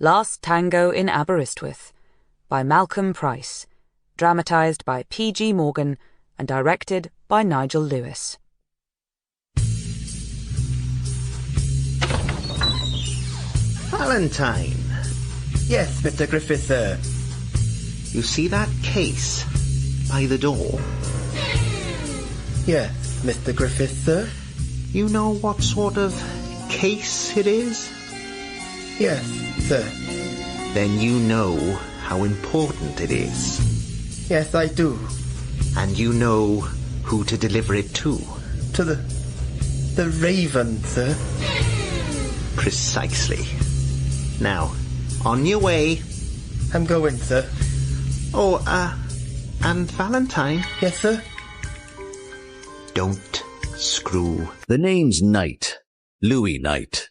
Last Tango in Aberystwyth by Malcolm Price, dramatised by P.G. Morgan and directed by Nigel Lewis. Valentine. Yes, Mr. Griffith, sir. You see that case by the door? Yes, Mr. Griffith, sir. You know what sort of case it is? Yes, sir. Then you know how important it is. Yes, I do. And you know who to deliver it to. To the Raven, sir. Precisely. Now, on your way. I'm going, sir. Oh, and Valentine? Yes, sir? Don't screw. The name's Knight. Louie Knight.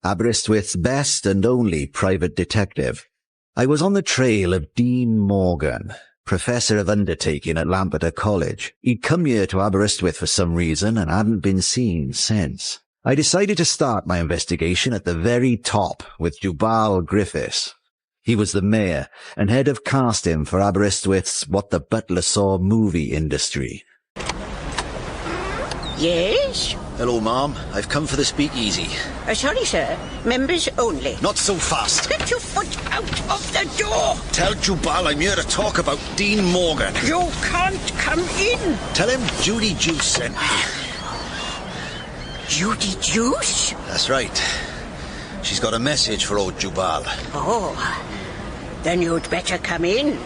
Aberystwyth's best and only private detective. I was on the trail of Dean Morgan, professor of undertaking at Lampeter College. He'd come here to Aberystwyth for some reason and hadn't been seen since. I decided to start my investigation at the very top with Jubal Griffiths. He was the mayor and head of casting for Aberystwyth's What the Butler Saw movie industry. Yes? Hello, Ma'am. I've come for the speakeasy. Sorry, sir. Members only. Not so fast. Get your foot out of the door! Tell Jubal I'm here to talk about Dean Morgan. You can't come in! Tell him Judy Juice sent me. Judy Juice? That's right. She's got a message for old Jubal. Oh, then you'd better come in.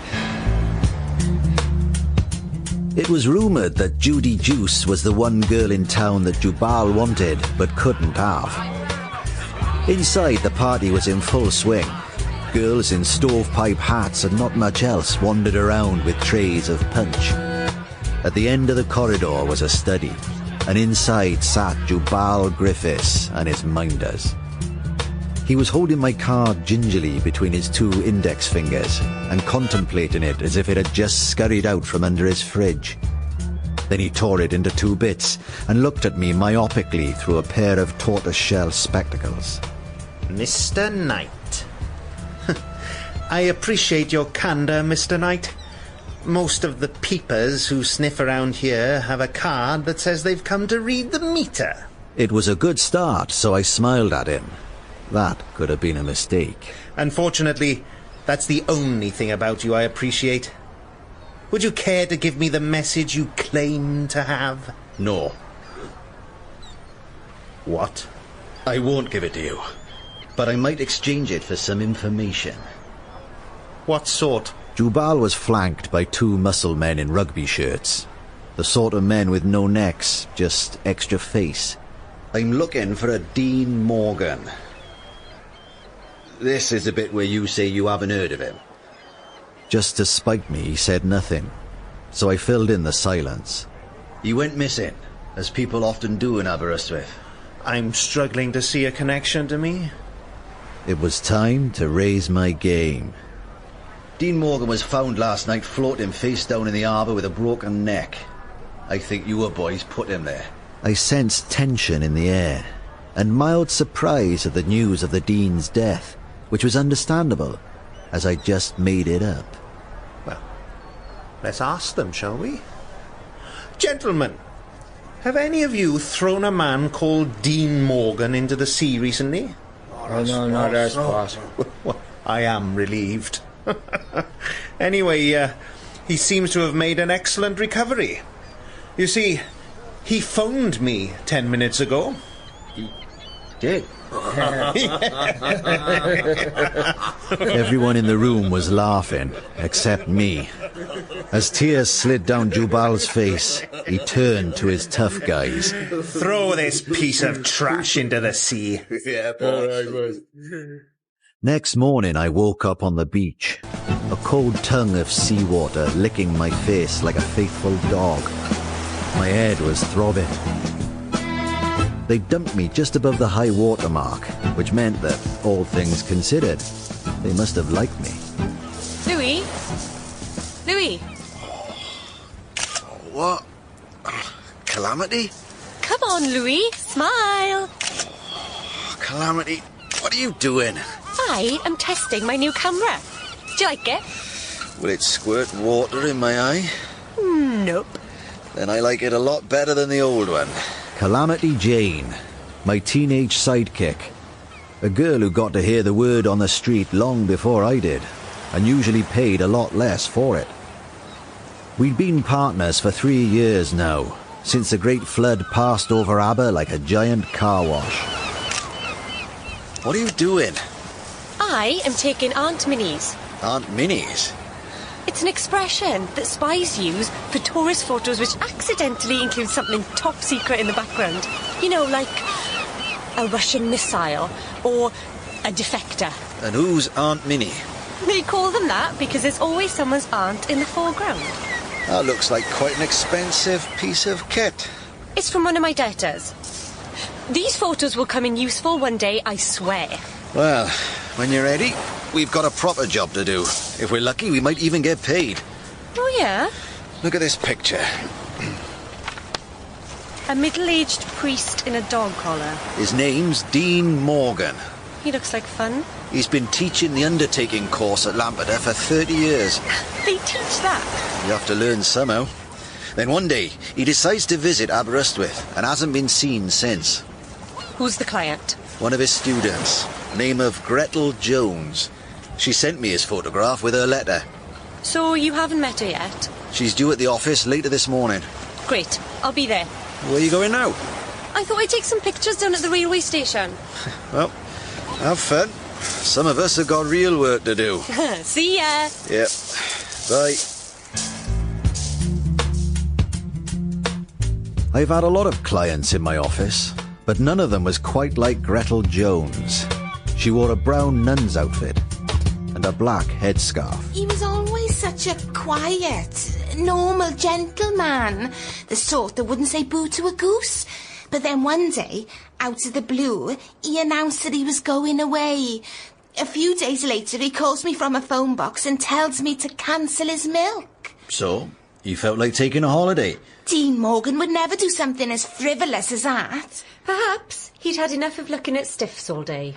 It was rumoured that Judy Juice was the one girl in town that Jubal wanted but couldn't have. Inside, the party was in full swing. Girls in stovepipe hats and not much else wandered around with trays of punch. At the end of the corridor was a study, and inside sat Jubal Griffiths and his minders. He was holding my card gingerly between his two index fingers and contemplating it as if it had just scurried out from under his fridge. Then he tore it into two bits and looked at me myopically through a pair of tortoiseshell spectacles. Mr. Knight. I appreciate your candour, Mr. Knight. Most of the peepers who sniff around here have a card that says they've come to read the meter. It was a good start, so I smiled at him. That could have been a mistake. Unfortunately, that's the only thing about you I appreciate. Would you care to give me the message you claim to have? No. What? I won't give it to you. But I might exchange it for some information. What sort? Jubal was flanked by two muscle men in rugby shirts. The sort of men with no necks, just extra face. I'm looking for a Dean Morgan. This is the bit where you say you haven't heard of him. Just to spite me, he said nothing, so I filled in the silence. He went missing, as people often do in Aberystwyth. I'm struggling to see a connection to me. It was time to raise my game. Dean Morgan was found last night floating face down in the harbour with a broken neck. I think you boys put him there. I sensed tension in the air, and mild surprise at the news of the Dean's death, which was understandable, as I just made it up. Well, let's ask them, shall we? Gentlemen, have any of you thrown a man called Dean Morgan into the sea recently? No, not as possible. Well, I am relieved. Anyway, he seems to have made an excellent recovery. You see, he phoned me 10 minutes ago. He did? Everyone in the room was laughing, except me. As tears slid down Jubal's face, he turned to his tough guys. Throw this piece of trash into the sea. Yeah, boys. Next morning I woke up on the beach, a cold tongue of seawater licking my face like a faithful dog. My head was throbbing. They dumped me just above the high water mark, which meant that, all things considered, they must have liked me. Louie? Louie? What? Calamity? Come on, Louie. Smile. Calamity, what are you doing? I am testing my new camera. Do you like it? Will it squirt water in my eye? Nope. Then I like it a lot better than the old one. Calamity Jane, my teenage sidekick. A girl who got to hear the word on the street long before I did, and usually paid a lot less for it. We'd been partners for 3 years now, since the great flood passed over Aber like a giant car wash. What are you doing? I am taking Aunt Minnie's. Aunt Minnie's? It's an expression that spies use for tourist photos which accidentally include something top secret in the background. You know, like a Russian missile or a defector. And who's Aunt Minnie? They call them that because there's always someone's aunt in the foreground. That looks like quite an expensive piece of kit. It's from one of my debtors. These photos will come in useful one day, I swear. Well, when you're ready, we've got a proper job to do. If we're lucky, we might even get paid. Oh, yeah? Look at this picture. A middle-aged priest in a dog collar. His name's Dean Morgan. He looks like fun. He's been teaching the undertaking course at Lampeter for 30 years. They teach that? You have to learn somehow. Then one day, he decides to visit Aberystwyth and hasn't been seen since. Who's the client? One of his students, name of Gretel Jones. She sent me his photograph with her letter. So you haven't met her yet? She's due at the office later this morning. Great, I'll be there. Where are you going now? I thought I'd take some pictures down at the railway station. Well, have fun. Some of us have got real work to do. See ya. Yep. Bye. I've had a lot of clients in my office, but none of them was quite like Gretel Jones. She wore a brown nun's outfit and a black headscarf. He was always such a quiet, normal gentleman. The sort that wouldn't say boo to a goose. But then one day, out of the blue, he announced that he was going away. A few days later, he calls me from a phone box and tells me to cancel his milk. So, he felt like taking a holiday. Dean Morgan would never do something as frivolous as that. Perhaps he'd had enough of looking at stiffs all day.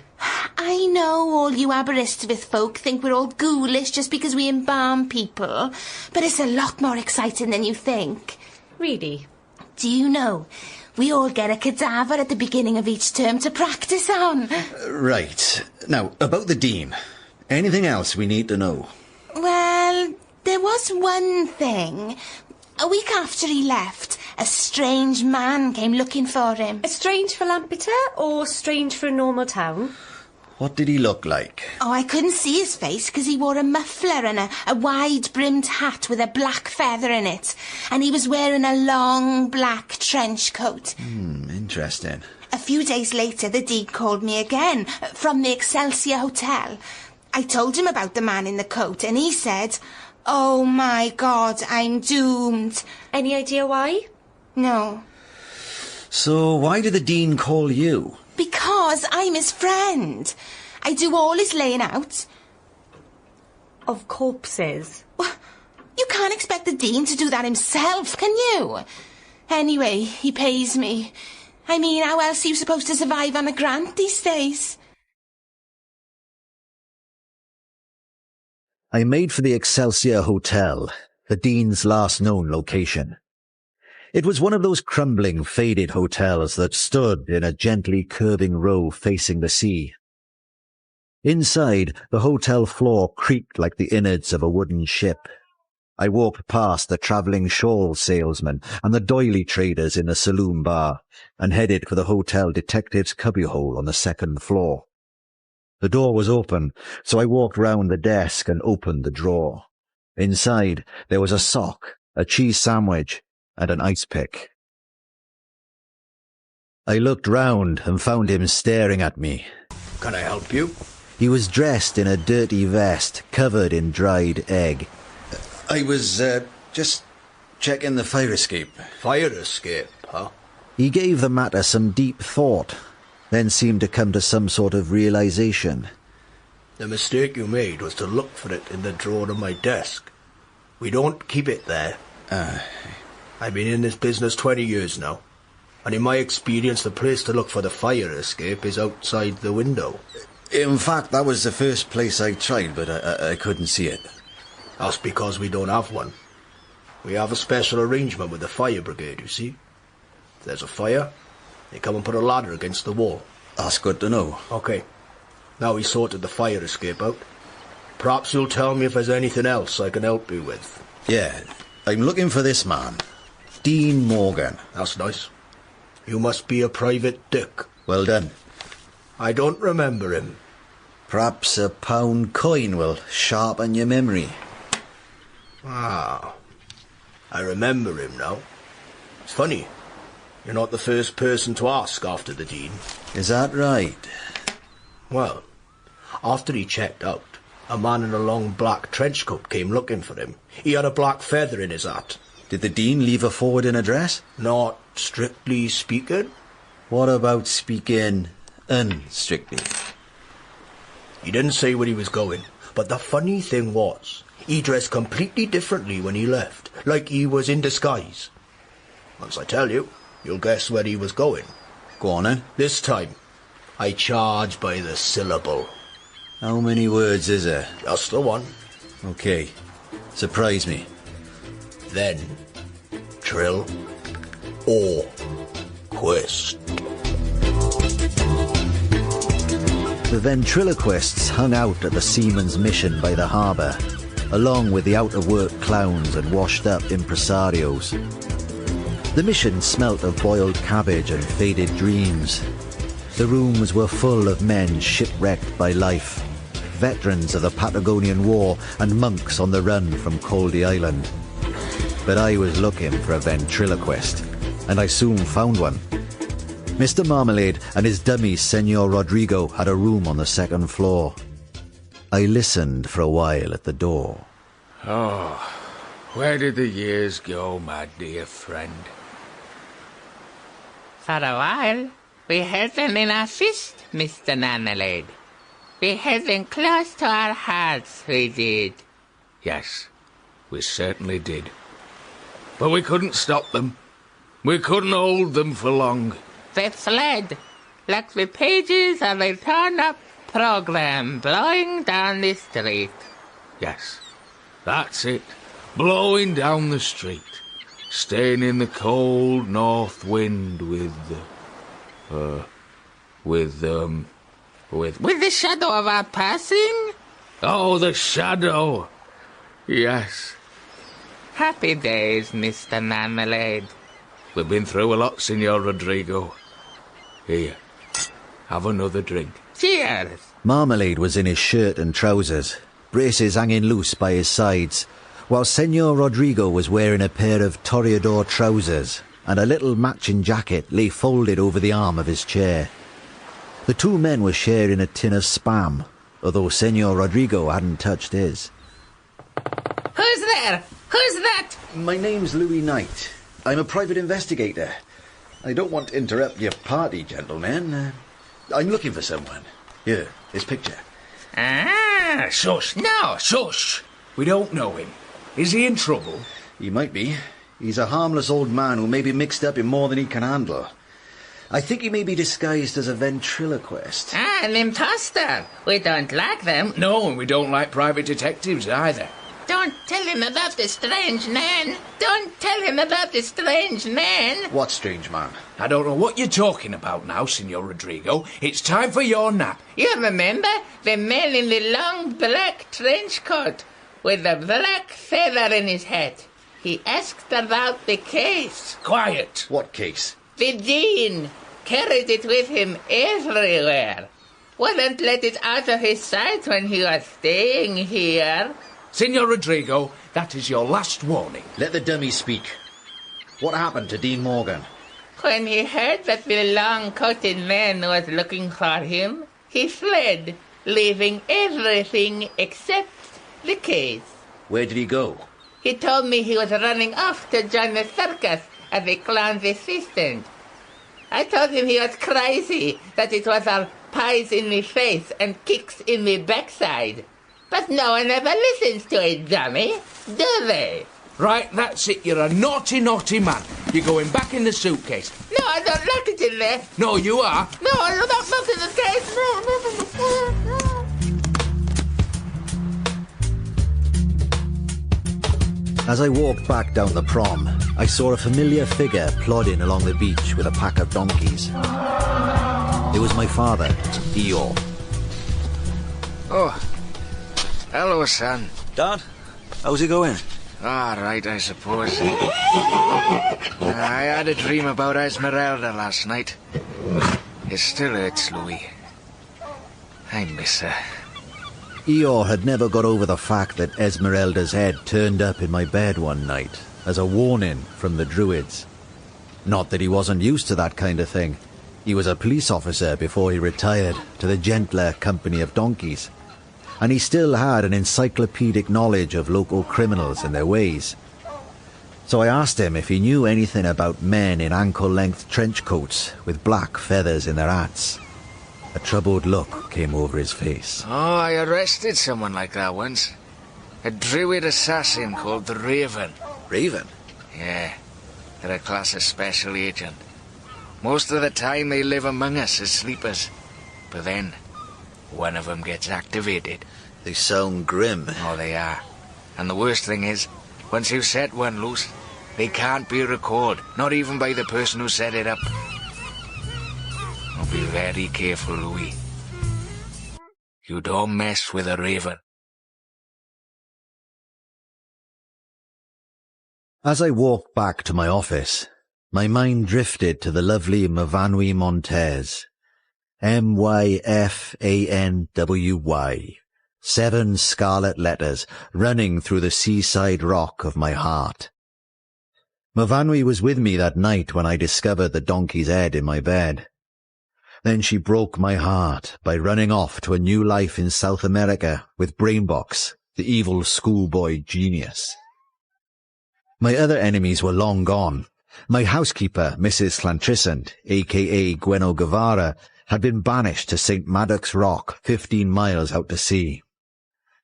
I know all you Aberystwyth folk think we're all ghoulish just because we embalm people, but it's a lot more exciting than you think. Really? Do you know, we all get a cadaver at the beginning of each term to practice on. Right. Now, about the Dean. Anything else we need to know? Well, there was one thing. A week after he left, a strange man came looking for him. A strange for Lampeter or strange for a normal town? What did he look like? Oh, I couldn't see his face because he wore a muffler and a wide-brimmed hat with a black feather in it. And he was wearing a long black trench coat. Interesting. A few days later, the Dean called me again from the Excelsior Hotel. I told him about the man in the coat and he said, "Oh my God, I'm doomed." Any idea why? No. So why did the Dean call you? Because I'm his friend. I do all his laying out. Of corpses? You can't expect the Dean to do that himself, can you? Anyway, he pays me. I mean, how else are you supposed to survive on a grant these days? I made for the Excelsior Hotel, the Dean's last known location. It was one of those crumbling, faded hotels that stood in a gently curving row facing the sea. Inside, the hotel floor creaked like the innards of a wooden ship. I walked past the travelling shawl salesman and the doily traders in the saloon bar and headed for the hotel detective's cubbyhole on the second floor. The door was open, so I walked round the desk and opened the drawer. Inside, there was a sock, a cheese sandwich, and an ice pick. I looked round and found him staring at me. Can I help you? He was dressed in a dirty vest, covered in dried egg. I was, just checking the fire escape. Fire escape, huh? He gave the matter some deep thought, then seemed to come to some sort of realization. The mistake you made was to look for it in the drawer of my desk. We don't keep it there. I've been in this business 20 years now, and in my experience the place to look for the fire escape is outside the window. In fact, that was the first place I tried, but I couldn't see it. That's because we don't have one. We have a special arrangement with the fire brigade, you see. If there's a fire, they come and put a ladder against the wall. That's good to know. OK. Now we sorted the fire escape out. Perhaps you'll tell me if there's anything else I can help you with. Yeah, I'm looking for this man. Dean Morgan. That's nice. You must be a private dick. Well done. I don't remember him. Perhaps a pound coin will sharpen your memory. Ah, I remember him now. It's funny. You're not the first person to ask after the Dean. Is that right? Well, after he checked out, a man in a long black trench coat came looking for him. He had a black feather in his hat. Did the Dean leave a forwarding address? Not strictly speaking. What about speaking unstrictly? He didn't say where he was going, but the funny thing was, he dressed completely differently when he left, like he was in disguise. Once I tell you, you'll guess where he was going. Go on then. This time, I charge by the syllable. How many words is there? Just the one. OK. Surprise me. Then, trill or quest. The ventriloquists hung out at the Seaman's Mission by the harbour, along with the out-of-work clowns and washed-up impresarios. The mission smelt of boiled cabbage and faded dreams. The rooms were full of men shipwrecked by life, veterans of the Patagonian War and monks on the run from Coldy Island. But I was looking for a ventriloquist, and I soon found one. Mr. Marmalade and his dummy, Senor Rodrigo, had a room on the second floor. I listened for a while at the door. Oh, where did the years go, my dear friend? For a while, we held them in our fist, Mr. Marmalade. We held them close to our hearts, we did. Yes, we certainly did. But we couldn't stop them. We couldn't hold them for long. They fled, like the pages of a torn-up program blowing down the street. Yes, that's it. Blowing down the street. Staying in the cold north wind with the shadow of our passing? Oh, the shadow. Yes. Happy days, Mr. Marmalade. We've been through a lot, Senor Rodrigo. Here, have another drink. Cheers! Marmalade was in his shirt and trousers, braces hanging loose by his sides, while Senor Rodrigo was wearing a pair of toreador trousers, and a little matching jacket lay folded over the arm of his chair. The two men were sharing a tin of Spam, although Senor Rodrigo hadn't touched his. Who's there? Who's that? My name's Louie Knight. I'm a private investigator. I don't want to interrupt your party, gentlemen. I'm looking for someone. Here, this picture. Ah, Shush. No, shush. We don't know him. Is he in trouble? He might be. He's a harmless old man who may be mixed up in more than he can handle. I think he may be disguised as a ventriloquist. Ah, an imposter. We don't like them. No, and we don't like private detectives either. Don't tell him about the strange man. Don't tell him about the strange man. What strange man? I don't know what you're talking about now, Senor Rodrigo. It's time for your nap. You remember the man in the long black trench coat with the black feather in his hat? He asked about the case. Quiet. What case? The Dean carried it with him everywhere. Wouldn't let it out of his sight when he was staying here. Senor Rodrigo, that is your last warning. Let the dummy speak. What happened to Dean Morgan? When he heard that the long-coated man was looking for him, he fled, leaving everything except the case. Where did he go? He told me he was running off to join the circus as a clown's assistant. I told him he was crazy, that it was all pies in the face and kicks in the backside. But no one ever listens to a dummy, do they? Right, that's it. You're a naughty, naughty man. You're going back in the suitcase. No, I don't like it in there. No, you are. No, I'm not in the case. No. As I walked back down the prom, I saw a familiar figure plodding along the beach with a pack of donkeys. It was my father, Eeyore. Oh, hello, son. Dad, how's it going? All right, I suppose. I had a dream about Esmeralda last night. It still hurts, Louie. I miss her. Eeyore had never got over the fact that Esmeralda's head turned up in my bed one night as a warning from the Druids. Not that he wasn't used to that kind of thing. He was a police officer before he retired to the gentler company of donkeys, and he still had an encyclopedic knowledge of local criminals and their ways. So I asked him if he knew anything about men in ankle-length trench coats with black feathers in their hats. A troubled look came over his face. Oh, I arrested someone like that once. A druid assassin called the Raven. Raven? Yeah, they're a class of special agent. Most of the time they live among us as sleepers. But then, one of them gets activated. They sound grim. Oh, they are. And the worst thing is, once you set one loose, they can't be recalled, not even by the person who set it up. Be very careful, Louie. You don't mess with a Raven. As I walked back to my office, my mind drifted to the lovely Myfanwy Montez. M-Y-F-A-N-W-Y. 7 scarlet letters running through the seaside rock of my heart. Myfanwy was with me that night when I discovered the donkey's head in my bed. Then she broke my heart by running off to a new life in South America with Brainbox, the evil schoolboy genius. My other enemies were long gone. My housekeeper, Mrs. Llantrisant, a.k.a. Gweno Guevara, had been banished to St. Maddox Rock, 15 miles out to sea.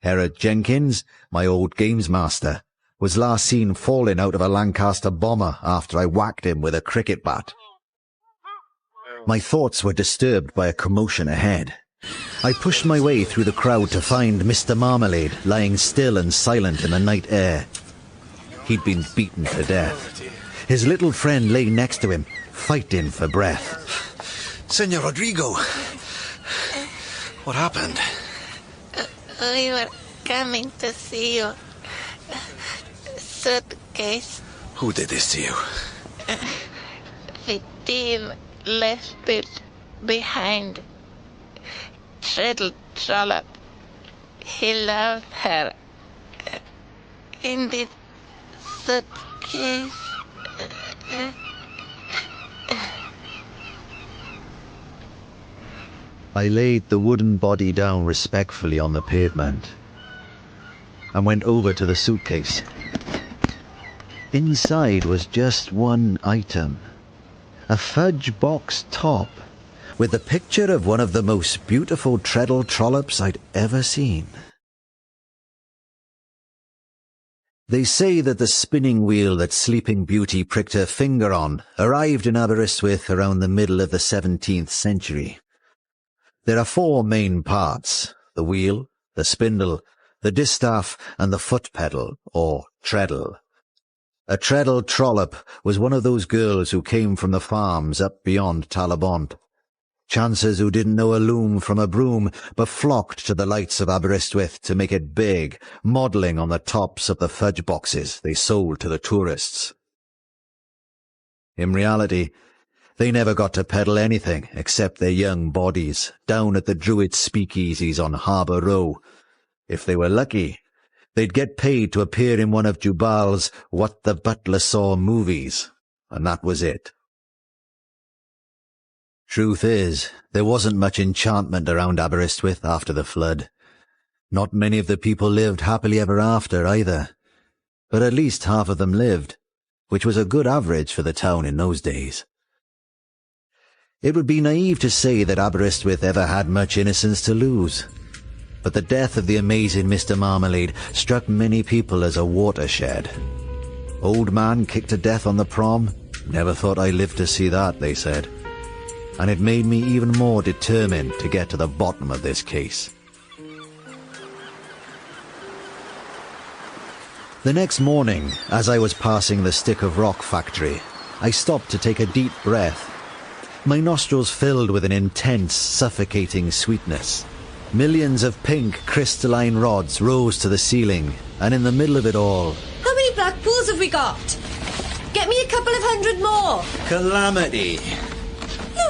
Herod Jenkins, my old games master, was last seen falling out of a Lancaster bomber after I whacked him with a cricket bat. My thoughts were disturbed by a commotion ahead. I pushed my way through the crowd to find Mr. Marmalade lying still and silent in the night air. He'd been beaten to death. His little friend lay next to him, fighting for breath. Senor Rodrigo, what happened? We were coming to see you. Suitcase. Who did this to you? The team left it behind. Treadle Trollop. He loved her. In this suitcase. I laid the wooden body down respectfully on the pavement and went over to the suitcase. Inside was just one item. A fudge box top with the picture of one of the most beautiful treadle trollops I'd ever seen. They say that the spinning wheel that Sleeping Beauty pricked her finger on arrived in Aberystwyth around the middle of the 17th century. There are 4 main parts: the wheel, the spindle, the distaff, and the foot pedal, or treadle. A treadle trollop was one of those girls who came from the farms up beyond Talabont. Chancers who didn't know a loom from a broom, but flocked to the lights of Aberystwyth to make it big, modelling on the tops of the fudge boxes they sold to the tourists. In reality, they never got to peddle anything except their young bodies down at the Druid speakeasies on Harbour Row. If they were lucky, they'd get paid to appear in one of Jubal's What the Butler Saw movies, and that was it. Truth is, there wasn't much enchantment around Aberystwyth after the flood. Not many of the people lived happily ever after either, but at least half of them lived, which was a good average for the town in those days. It would be naive to say that Aberystwyth ever had much innocence to lose, but the death of the amazing Mr. Marmalade struck many people as a watershed. Old man kicked to death on the prom? Never thought I'd live to see that, they said. And it made me even more determined to get to the bottom of this case. The next morning, as I was passing the Stick of Rock factory, I stopped to take a deep breath. My nostrils filled with an intense, suffocating sweetness. Millions of pink crystalline rods rose to the ceiling, and in the middle of it all... How many black pools have we got? Get me a couple of 100 more. Calamity.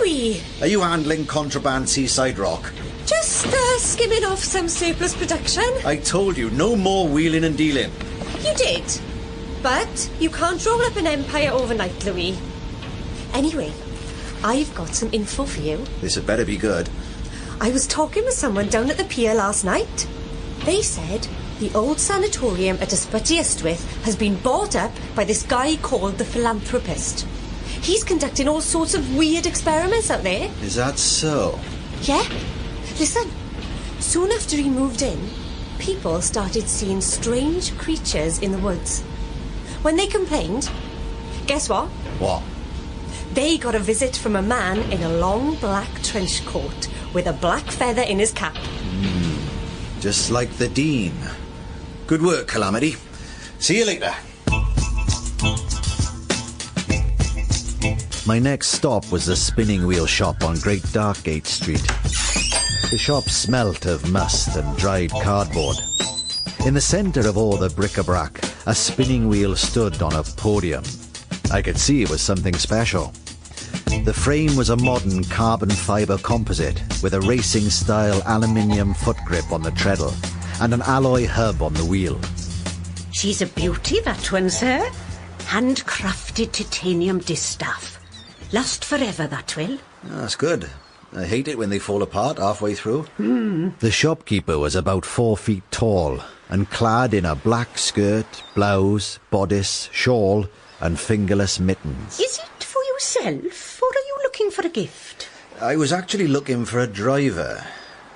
Louie! Are you handling contraband seaside rock? Just skimming off some surplus production. I told you, no more wheeling and dealing. You did. But you can't roll up an empire overnight, Louie. Anyway, I've got some info for you. This had better be good. I was talking with someone down at the pier last night. They said the old sanatorium at Aberystwyth has been bought up by this guy called the Philanthropist. He's conducting all sorts of weird experiments out there. Is that so? Yeah. Listen, soon after he moved in, people started seeing strange creatures in the woods. When they complained, guess what? What? They got a visit from a man in a long black trench coat with a black feather in his cap. Just like the Dean. Good work, Calamity. See you later. My next stop was the spinning wheel shop on Great Darkgate Street. The shop smelt of must and dried cardboard. In the centre of all the bric-a-brac, a spinning wheel stood on a podium. I could see it was something special. The frame was a modern carbon fibre composite with a racing-style aluminium foot grip on the treadle and an alloy hub on the wheel. She's a beauty, that one, sir. Handcrafted titanium distaff. Last forever, that will. That's good. I hate it when they fall apart halfway through. The shopkeeper was about 4 feet tall and clad in a black skirt, blouse, bodice, shawl and fingerless mittens. Is it for yourself, or are you looking for a gift? I was actually looking for a driver.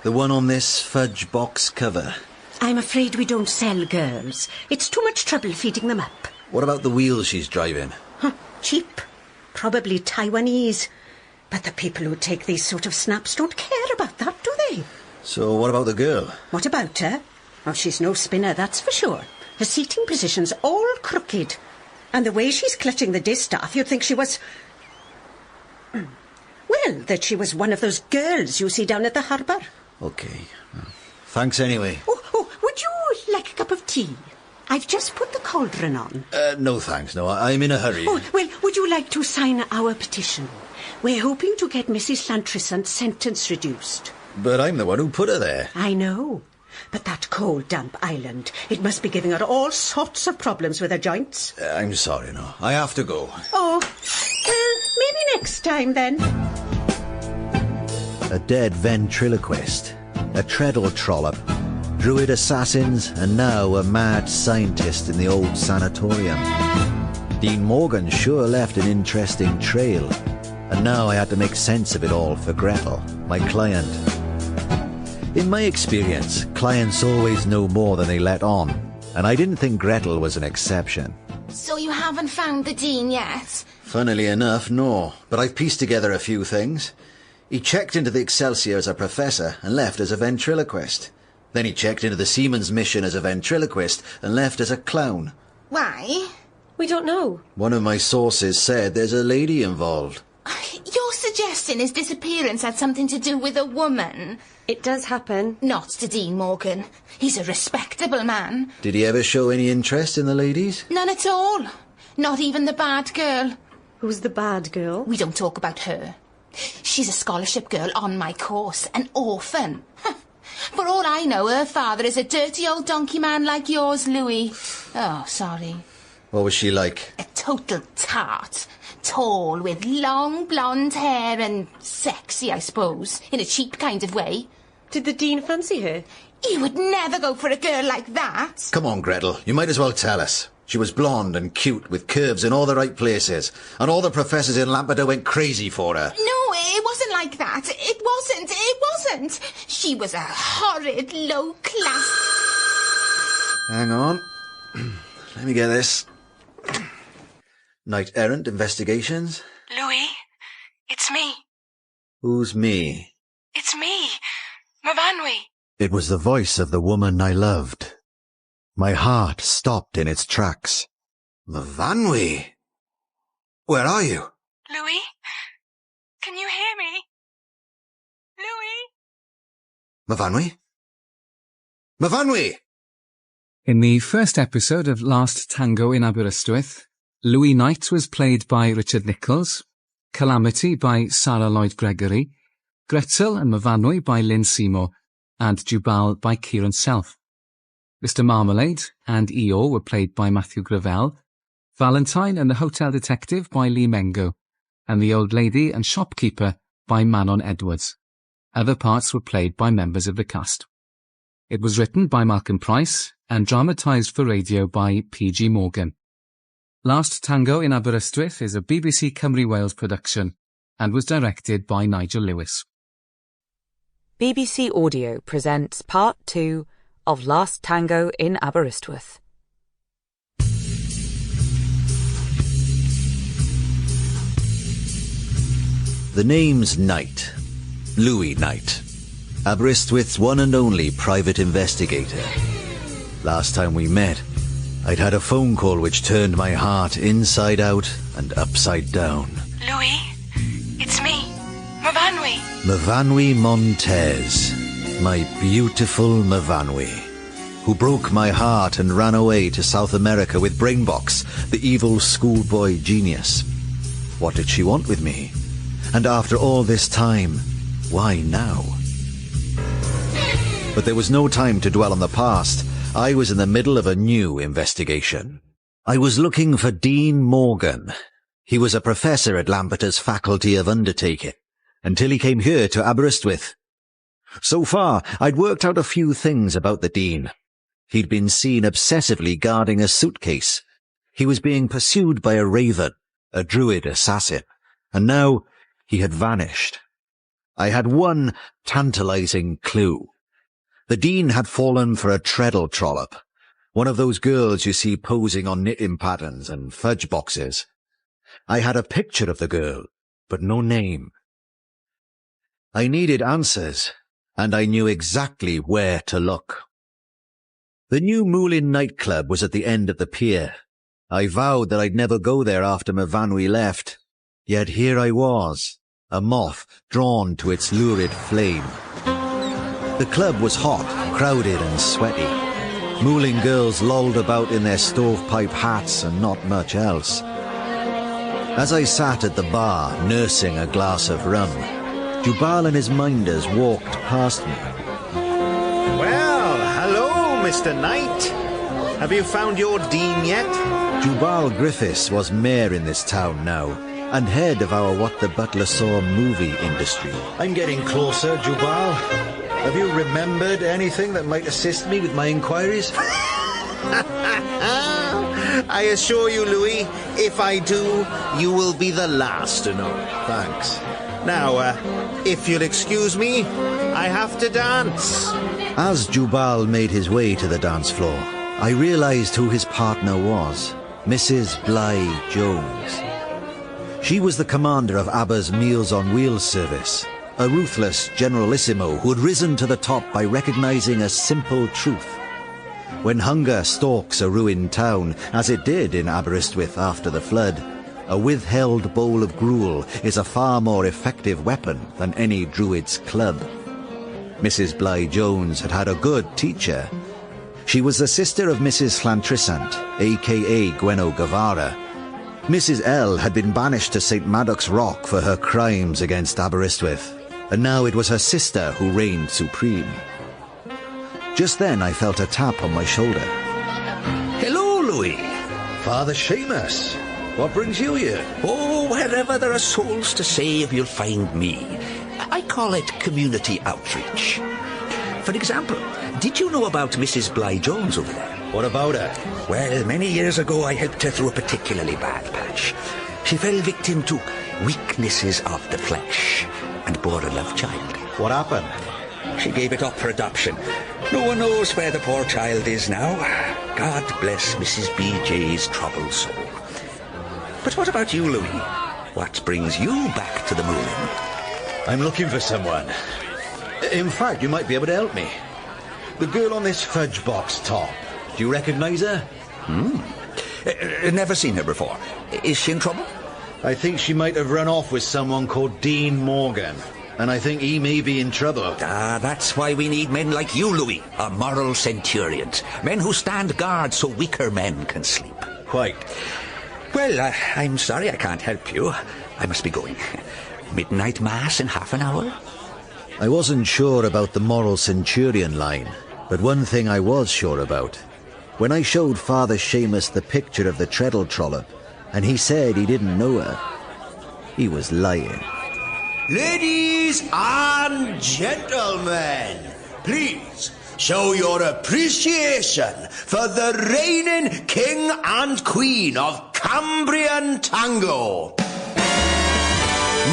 The one on this fudge box cover. I'm afraid we don't sell girls. It's too much trouble feeding them up. What about the wheels she's driving? Cheap. Probably Taiwanese. But the people who take these sort of snaps don't care about that, do they? So what about the girl? What about her? Oh, she's no spinner, that's for sure. Her seating position's all crooked. And the way she's clutching the distaff, you'd think she was... Well, that she was one of those girls you see down at the harbour. OK. Thanks anyway. Oh, would you like a cup of tea? I've just put the cauldron on. No thanks, no. I'm in a hurry. Oh, well, would you like to sign our petition? We're hoping to get Mrs. Lantrisant's sentence reduced. But I'm the one who put her there. I know. But that cold, damp island, it must be giving her all sorts of problems with her joints. I'm sorry, no. I have to go. Oh, maybe next time then. A dead ventriloquist, a treadle trollop, druid assassins, and now a mad scientist in the old sanatorium. Dean Morgan sure left an interesting trail, and now I had to make sense of it all for Gretel, my client. In my experience, clients always know more than they let on, and I didn't think Gretel was an exception. So you haven't found the Dean yet? Funnily enough, no. But I've pieced together a few things. He checked into the Excelsior as a professor and left as a ventriloquist. Then he checked into the Seaman's mission as a ventriloquist and left as a clown. Why? We don't know. One of my sources said there's a lady involved. You're suggesting his disappearance had something to do with a woman? It does happen. Not to Dean Morgan. He's a respectable man. Did he ever show any interest in the ladies? None at all. Not even the bad girl. Who's the bad girl? We don't talk about her. She's a scholarship girl on my course, an orphan. For all I know, her father is a dirty old donkey man like yours, Louie. Oh, sorry. What was she like? A total tart. Tall, with long blonde hair and sexy, I suppose, in a cheap kind of way. Did the Dean fancy her? He would never go for a girl like that. Come on, Gretel, you might as well tell us. She was blonde and cute, with curves in all the right places, and all the professors in Lampeter went crazy for her. No, it wasn't like that. It wasn't. She was a horrid, low-class... Hang on. Let me get this. Knight Errant Investigations. Louie, it's me. Who's me? It's me, Mavanwi. It was the voice of the woman I loved. My heart stopped in its tracks. Myfanwy? Where are you? Louie? Can you hear me? Louie? Myfanwy? Myfanwy! In the first episode of Last Tango in Aberystwyth, Louie Knight was played by Richard Nichols, Calamity by Sarah Lloyd-Gregory, Gretzel and Myfanwy by Lynn Seymour, and Jubal by Kieran Self. Mr. Marmalade and Eeyore were played by Matthew Gravel, Valentine and the Hotel Detective by Lee Mengo, and the Old Lady and Shopkeeper by Manon Edwards. Other parts were played by members of the cast. It was written by Malcolm Price and dramatised for radio by P.G. Morgan. Last Tango in Aberystwyth is a BBC Cymru Wales production and was directed by Nigel Lewis. BBC Audio presents Part 2 of Last Tango in Aberystwyth. The name's Knight. Louie Knight. Aberystwyth's one and only private investigator. Last time we met, I'd had a phone call which turned my heart inside out and upside down. Louie? It's me, Myfanwy. Myfanwy Montez. My beautiful Myfanwy, who broke my heart and ran away to South America with Brainbox, the evil schoolboy genius. What did she want with me? And after all this time, why now? But there was no time to dwell on the past. I was in the middle of a new investigation. I was looking for Dean Morgan. He was a professor at Lampeter's Faculty of Undertaking, until he came here to Aberystwyth. So far, I'd worked out a few things about the Dean. He'd been seen obsessively guarding a suitcase. He was being pursued by a raven, a druid assassin, and now he had vanished. I had one tantalizing clue. The Dean had fallen for a treadle trollop, one of those girls you see posing on knitting patterns and fudge boxes. I had a picture of the girl, but no name. I needed answers, and I knew exactly where to look. The new Moulin nightclub was at the end of the pier. I vowed that I'd never go there after Myfanwy left, yet here I was, a moth drawn to its lurid flame. The club was hot, crowded and sweaty. Moulin girls lolled about in their stovepipe hats and not much else. As I sat at the bar, nursing a glass of rum, Jubal and his minders walked past me. Well, hello, Mr. Knight. Have you found your Dean yet? Jubal Griffiths was mayor in this town now, and head of our What the Butler Saw movie industry. I'm getting closer, Jubal. Have you remembered anything that might assist me with my inquiries? I assure you, Louie, if I do, you will be the last to know. Thanks. Now, if you'll excuse me, I have to dance. As Jubal made his way to the dance floor, I realized who his partner was, Mrs. Bly Jones. She was the commander of ABBA's Meals on Wheels service, a ruthless generalissimo who had risen to the top by recognizing a simple truth. When hunger stalks a ruined town, as it did in Aberystwyth after the flood, a withheld bowl of gruel is a far more effective weapon than any druid's club. Mrs. Bly Jones had had a good teacher. She was the sister of Mrs. Llantrisant, a.k.a. Gweno Guevara. Mrs. L had been banished to St. Madoc's Rock for her crimes against Aberystwyth, and now it was her sister who reigned supreme. Just then I felt a tap on my shoulder. Hello, Louie. Father Seamus, what brings you here? Oh, wherever there are souls to save, you'll find me. I call it community outreach. For example, did you know about Mrs. Bly Jones over there? What about her? Well, many years ago I helped her through a particularly bad patch. She fell victim to weaknesses of the flesh and bore a love child. What happened? She gave it up for adoption. No one knows where the poor child is now. God bless Mrs. BJ's troubled soul. But what about you, Louie? What brings you back to the Moulin? I'm looking for someone. In fact, you might be able to help me. The girl on this fudge box top. Do you recognise her? Never seen her before. Is she in trouble? I think she might have run off with someone called Dean Morgan. And I think he may be in trouble. That's why we need men like you, Louie. Our moral centurions. Men who stand guard so weaker men can sleep. Quite. Well, I'm sorry I can't help you. I must be going. Midnight mass in half an hour? I wasn't sure about the moral centurion line, but one thing I was sure about. When I showed Father Seamus the picture of the treadle trollop, and he said he didn't know her, he was lying. Ladies and gentlemen, please show your appreciation for the reigning King and Queen of Cambrian Tango,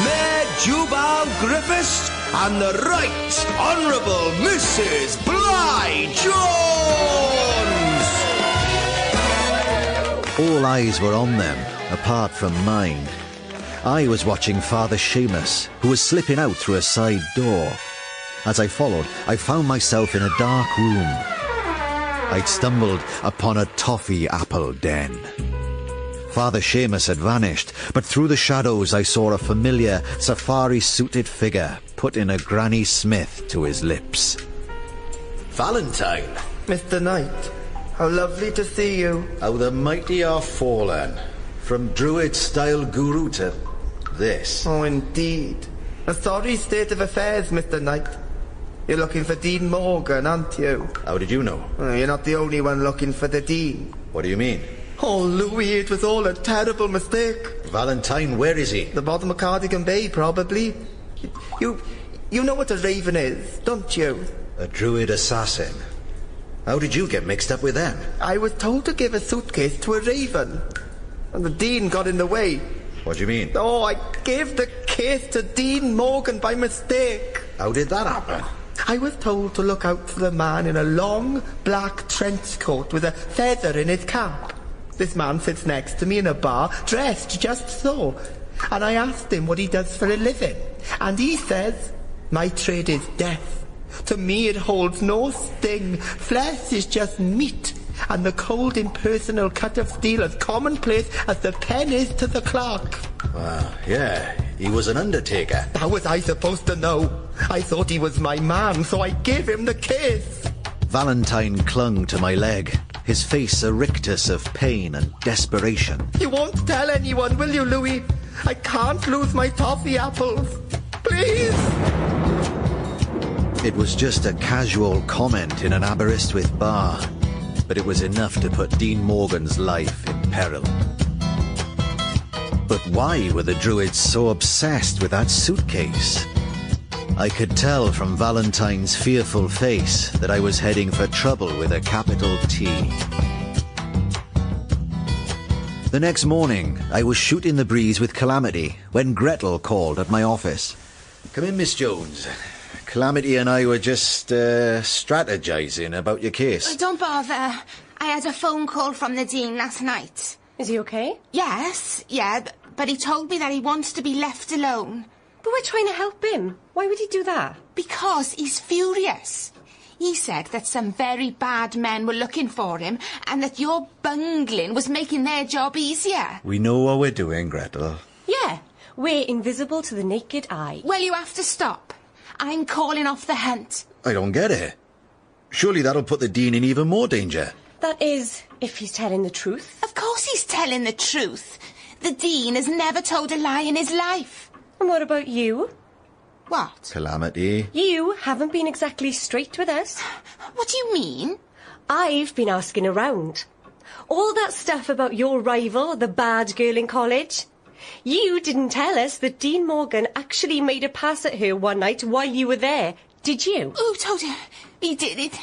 Mayor Jubal Griffiths and the Right Honourable Mrs. Bly Jones. All eyes were on them, apart from mine. I was watching Father Seamus, who was slipping out through a side door. As I followed, I found myself in a dark room. I'd stumbled upon a toffee apple den. Father Seamus had vanished, but through the shadows I saw a familiar, safari-suited figure putting a Granny Smith to his lips. Valentine. Mr. Knight, how lovely to see you. How the mighty are fallen. From Druid-style guru to this. Oh, indeed. A sorry state of affairs, Mr. Knight. You're looking for Dean Morgan, aren't you? How did you know? You're not the only one looking for the Dean. What do you mean? Oh, Louie, it was all a terrible mistake. Valentine, where is he? The bottom of Cardigan Bay, probably. You know what a raven is, don't you? A druid assassin. How did you get mixed up with them? I was told to give a suitcase to a raven, and the Dean got in the way. What do you mean? Oh, I gave the case to Dean Morgan by mistake. How did that happen? I was told to look out for the man in a long black trench coat with a feather in his cap. This man sits next to me in a bar, dressed just so. And I asked him what he does for a living. And he says, my trade is death. To me it holds no sting. Flesh is just meat. And the cold impersonal cut of steel as commonplace as the pen is to the clock. Yeah, he was an undertaker. How was I supposed to know? I thought he was my man, so I gave him the case. Valentine clung to my leg, his face a rictus of pain and desperation. You won't tell anyone, will you, Louie? I can't lose my toffee apples. Please! It was just a casual comment in an Aberystwyth bar, but it was enough to put Dean Morgan's life in peril. But why were the Druids so obsessed with that suitcase? I could tell from Valentine's fearful face that I was heading for trouble with a capital T. The next morning, I was shooting the breeze with Calamity when Gretel called at my office. Come in, Miss Jones. Calamity and I were just strategizing about your case. Oh, don't bother. I had a phone call from the Dean last night. Is he okay? Yes, yeah, but he told me that he wants to be left alone. But we're trying to help him. Why would he do that? Because he's furious. He said that some very bad men were looking for him and that your bungling was making their job easier. We know what we're doing, Gretel. Yeah, we're invisible to the naked eye. Well, you have to stop. I'm calling off the hunt. I don't get it. Surely that'll put the Dean in even more danger. That is, if he's telling the truth. Of course he's telling the truth. The Dean has never told a lie in his life. And what about you? What? Calamity. You haven't been exactly straight with us. What do you mean? I've been asking around. All that stuff about your rival, the bad girl in college. You didn't tell us that Dean Morgan actually made a pass at her one night while you were there, did you? Who told you he did it?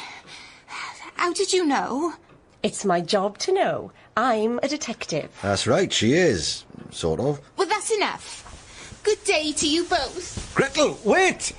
How did you know? It's my job to know. I'm a detective. That's right, she is. Sort of. Well, that's enough. Good day to you both. Gretel, wait!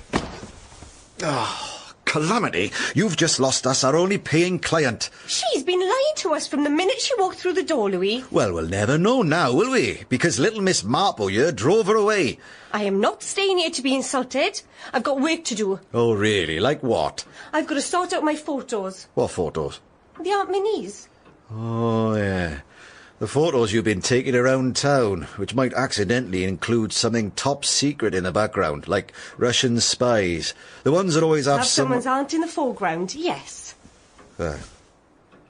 Oh, Calamity, you've just lost us our only paying client. She's been lying to us from the minute she walked through the door, Louie. Well, we'll never know now, will we? Because little Miss Marple here drove her away. I am not staying here to be insulted. I've got work to do. Oh, really? Like what? I've got to sort out my photos. What photos? The Aunt Minnie's. Oh, yeah. The photos you've been taking around town, which might accidentally include something top secret in the background, like Russian spies. The ones that always have someone's aunt in the foreground, yes.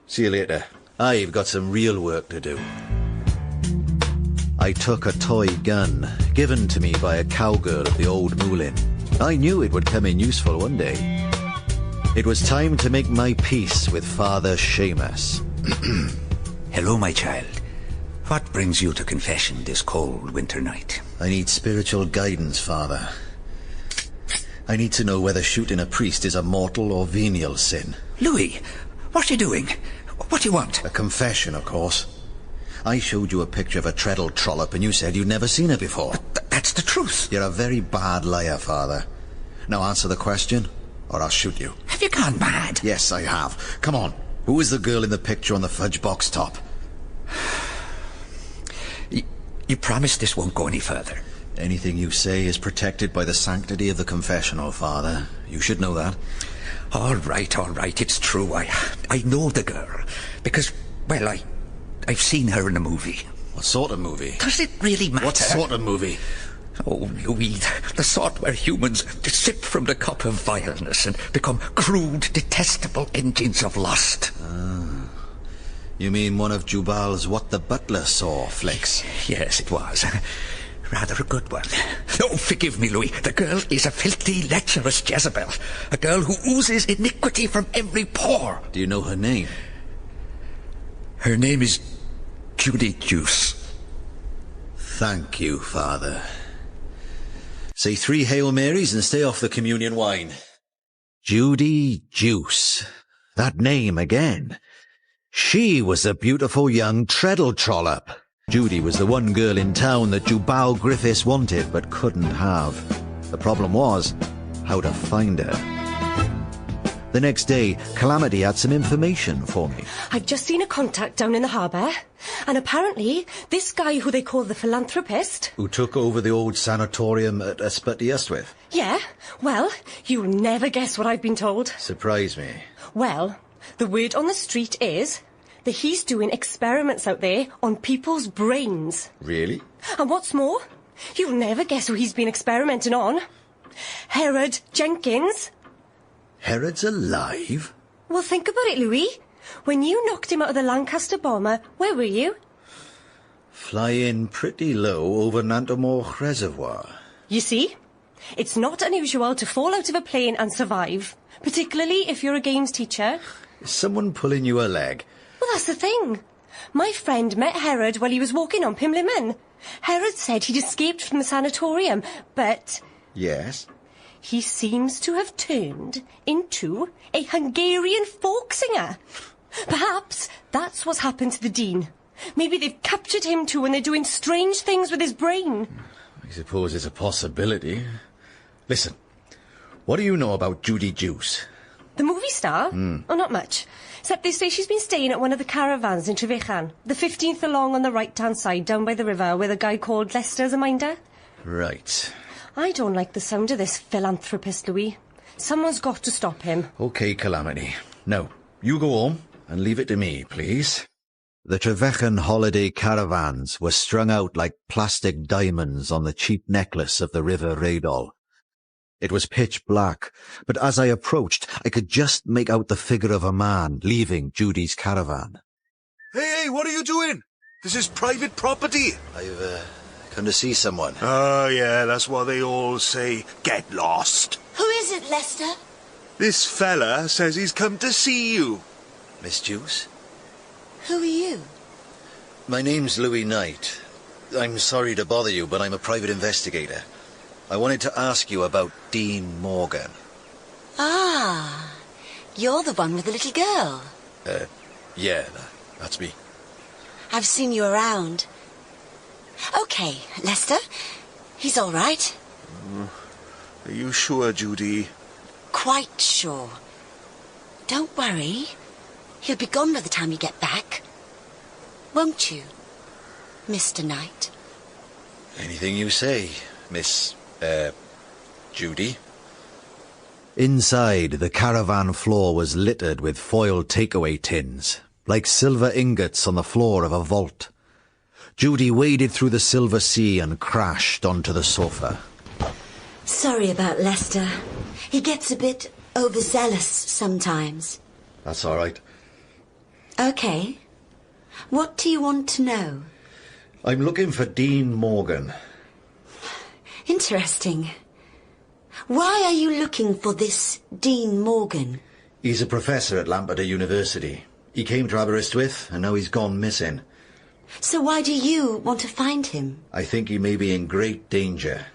See you later. I've got some real work to do. I took a toy gun, given to me by a cowgirl at the old moulin. I knew it would come in useful one day. It was time to make my peace with Father Seamus. Hello, my child. What brings you to confession this cold winter night? I need spiritual guidance, Father. I need to know whether shooting a priest is a mortal or venial sin. Louie, what are you doing? What do you want? A confession, of course. I showed you a picture of a treadle trollop and you said you'd never seen her before. But that's the truth. You're a very bad liar, Father. Now answer the question, or I'll shoot you. Have you gone mad? Yes, I have. Come on. Who is the girl in the picture on the fudge box top? You promise this won't go any further? Anything you say is protected by the sanctity of the confessional, Father. You should know that. All right, it's true. I know the girl. Because, well, I've seen her in a movie. What sort of movie? Does it really matter? What sort of movie? Oh, Louie, the sort where humans sip from the cup of vileness and become crude, detestable engines of lust. You mean one of Jubal's What the Butler Saw flicks? Yes, it was. Rather a good one. Oh, forgive me, Louis. The girl is a filthy, lecherous Jezebel. A girl who oozes iniquity from every pore. Do you know her name? Her name is Judy Juice. Thank you, Father. Say 3 Hail Marys and stay off the communion wine. Judy Juice. That name again. She was the beautiful young treadle trollop. Judy was the one girl in town that Jubal Griffiths wanted but couldn't have. The problem was how to find her. The next day, Calamity had some information for me. I've just seen a contact down in the harbour, and apparently this guy who they call the philanthropist... Who took over the old sanatorium at Aberystwyth? Yeah, well, you'll never guess what I've been told. Surprise me. Well, the word on the street is that he's doing experiments out there on people's brains. Really? And what's more, you'll never guess who he's been experimenting on. Herod Jenkins. Herod's alive? Well, think about it, Louis. When you knocked him out of the Lancaster bomber, where were you? Flying pretty low over Nantamore Reservoir. You see? It's not unusual to fall out of a plane and survive, particularly if you're a games teacher. Is someone pulling you a leg? Well, that's the thing. My friend met Herod while he was walking on Pimliman. Herod said he'd escaped from the sanatorium, but... Yes? He seems to have turned into a Hungarian folk singer. Perhaps that's what's happened to the Dean. Maybe they've captured him too and they're doing strange things with his brain. I suppose it's a possibility. Listen, what do you know about Judy Juice? The movie star? Oh, not much. Except they say she's been staying at one of the caravans in Trevechan. The 15th along on the right-hand side, down by the river, with a guy called Lester's a minder. Right. I don't like the sound of this philanthropist, Louis. Someone's got to stop him. OK, Calamity. Now, you go home and leave it to me, please. The Trevechan holiday caravans were strung out like plastic diamonds on the cheap necklace of the River Radol. It was pitch black, but as I approached, I could just make out the figure of a man leaving Judy's caravan. Hey, what are you doing? This is private property. I've come to see someone. Oh, yeah, that's what they all say. Get lost. Who is it, Lester? This fella says he's come to see you. Miss Juice? Who are you? My name's Louie Knight. I'm sorry to bother you, but I'm a private investigator. I wanted to ask you about Dean Morgan. Ah, you're the one with the little girl. Yeah, that's me. I've seen you around. OK, Lester, he's all right. Are you sure, Judy? Quite sure. Don't worry. He'll be gone by the time you get back. Won't you, Mr. Knight? Anything you say, Miss, Judy. Inside, the caravan floor was littered with foil takeaway tins, like silver ingots on the floor of a vault. Judy waded through the silver sea and crashed onto the sofa. Sorry about Lester. He gets a bit overzealous sometimes. That's all right. Okay. What do you want to know? I'm looking for Dean Morgan. Interesting. Why are you looking for this Dean Morgan? He's a professor at Lampeter University. He came to Aberystwyth, and now he's gone missing. So why do you want to find him? I think he may be in great danger.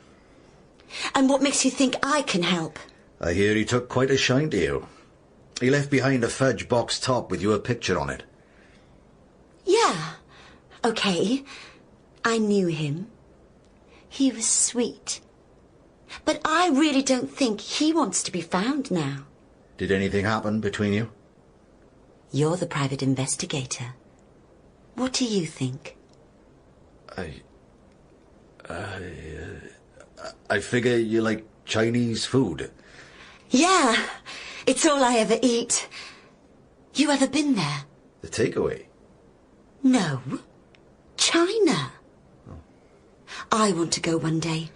And what makes you think I can help? I hear he took quite a shine to you. He left behind a fudge box top with your picture on it. Yeah. Okay. I knew him. He was sweet. But I really don't think he wants to be found now. Did anything happen between you? You're the private investigator. What do you think? I figure you like Chinese food. Yeah, it's all I ever eat. You ever been there? The takeaway? No. China. Oh. I want to go one day.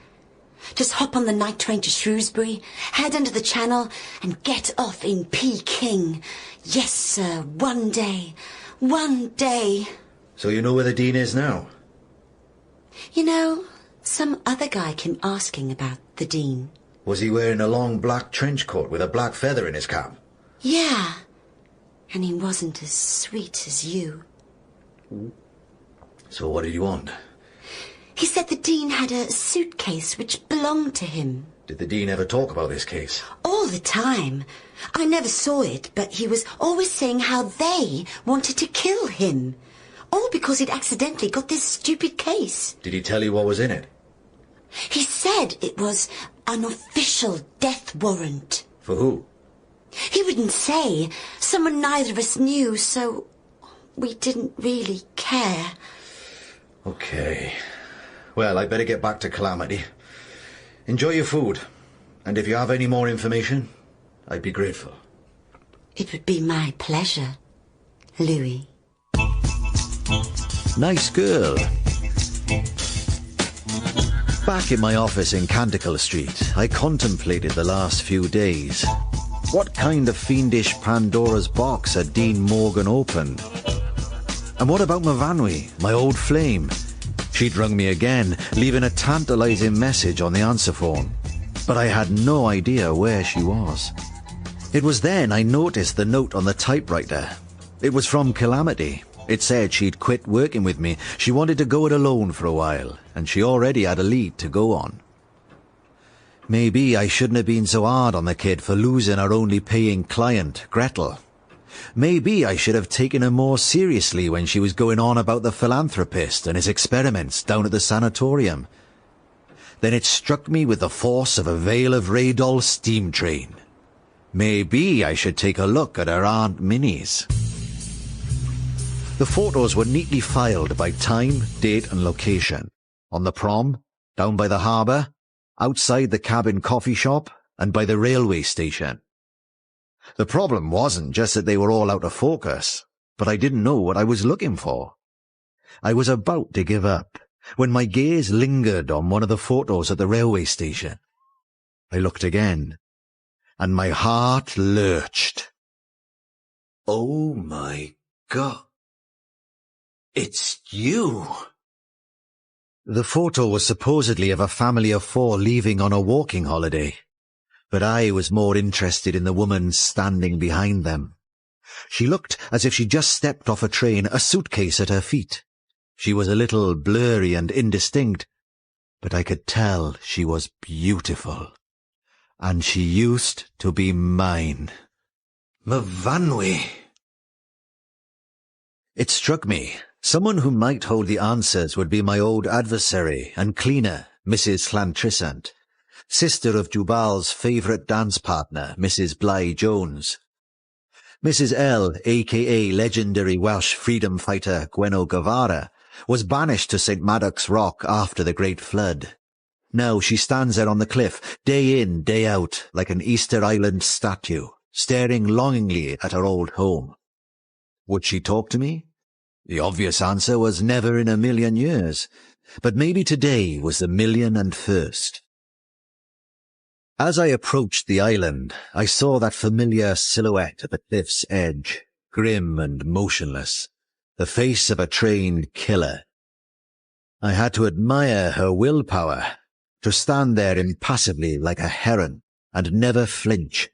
Just hop on the night train to Shrewsbury, head under the Channel, and get off in Peking. Yes, sir, one day. One day. So you know where the Dean is now? You know, some other guy came asking about the Dean. Was he wearing a long black trench coat with a black feather in his cap? Yeah. And he wasn't as sweet as you. So what did he want? He said the Dean had a suitcase which belonged to him. Did the Dean ever talk about this case? All the time. I never saw it, but he was always saying how they wanted to kill him. All because he'd accidentally got this stupid case. Did he tell you what was in it? He said it was an official death warrant. For who? He wouldn't say. Someone neither of us knew, so we didn't really care. Okay. Well, I better get back to Calamity. Enjoy your food. And if you have any more information, I'd be grateful. It would be my pleasure, Louie. Nice girl. Back in my office in Canticle Street, I contemplated the last few days. What kind of fiendish Pandora's box had Dean Morgan opened? And what about Mavanwi, my old flame? She'd rung me again, leaving a tantalizing message on the answer phone. But I had no idea where she was. It was then I noticed the note on the typewriter. It was from Calamity. It said she'd quit working with me. She wanted to go it alone for a while, and she already had a lead to go on. Maybe I shouldn't have been so hard on the kid for losing our only paying client, Gretel. Maybe I should have taken her more seriously when she was going on about the philanthropist and his experiments down at the sanatorium. Then it struck me with the force of a Vale of Rhaedol steam train. Maybe I should take a look at her Aunt Minnie's. The photos were neatly filed by time, date and location. On the prom, down by the harbour, outside the cabin coffee shop, and by the railway station. The problem wasn't just that they were all out of focus, but I didn't know what I was looking for. I was about to give up, when my gaze lingered on one of the photos at the railway station. I looked again, and my heart lurched. Oh my God. It's you. The photo was supposedly of a family of 4 leaving on a walking holiday, but I was more interested in the woman standing behind them. She looked as if she'd just stepped off a train, a suitcase at her feet. She was a little blurry and indistinct, but I could tell she was beautiful. And she used to be mine. Mavanwi. It struck me. Someone who might hold the answers would be my old adversary and cleaner, Mrs. Llantrisant, sister of Jubal's favourite dance partner, Mrs. Bly Jones. Mrs. L, a.k.a. legendary Welsh freedom fighter Gweno Guevara, was banished to St. Madoc's Rock after the Great Flood. Now she stands there on the cliff, day in, day out, like an Easter Island statue, staring longingly at her old home. Would she talk to me? The obvious answer was never in a million years, but maybe today was the 1,000,001st. As I approached the island, I saw that familiar silhouette at the cliff's edge, grim and motionless, the face of a trained killer. I had to admire her willpower, to stand there impassively like a heron and never flinch.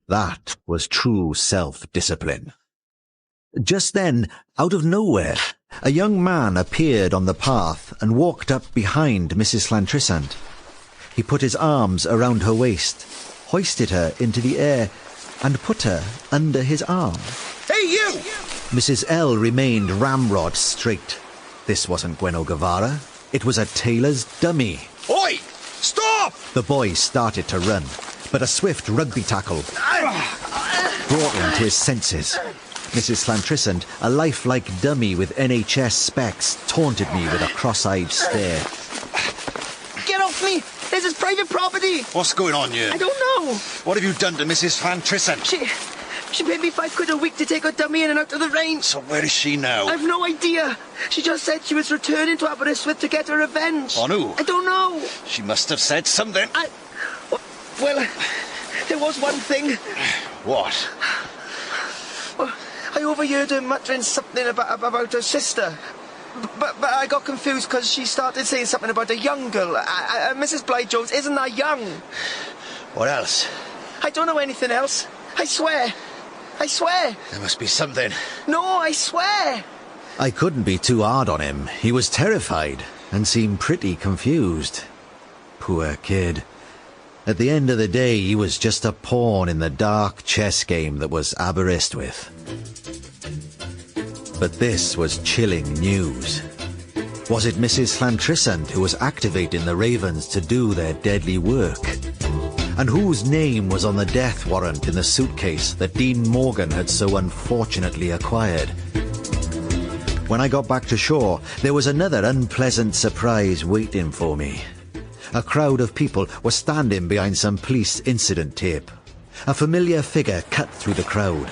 That was true self-discipline. Just then, out of nowhere, a young man appeared on the path and walked up behind Mrs. Llantrisant. He put his arms around her waist, hoisted her into the air, and put her under his arm. Hey, you! Mrs. L remained ramrod straight. This wasn't Gwenno Guevara. It was a tailor's dummy. Oi! Stop! The boy started to run, but a swift rugby tackle brought him to his senses. Mrs. Llantrisant, a lifelike dummy with NHS specs, taunted me with a cross-eyed stare. Get off me! This is private property! What's going on here? I don't know! What have you done to Mrs. Llantrisant? She paid me £5 a week to take her dummy in and out of the rain. So where is she now? I've no idea. She just said she was returning to Aberystwyth to get her revenge. On who? I don't know. She must have said something. Well, there was one thing. What? I overheard her muttering something about her sister. But I got confused because she started saying something about a young girl. Mrs. Blythe-Jones isn't that young. What else? I don't know anything else. I swear. I swear. There must be something. No, I swear. I couldn't be too hard on him. He was terrified and seemed pretty confused. Poor kid. At the end of the day, he was just a pawn in the dark chess game that was Aberystwyth. But this was chilling news. Was it Mrs. Llantrisant who was activating the Ravens to do their deadly work? And whose name was on the death warrant in the suitcase that Dean Morgan had so unfortunately acquired? When I got back to shore, there was another unpleasant surprise waiting for me. A crowd of people were standing behind some police incident tape. A familiar figure cut through the crowd.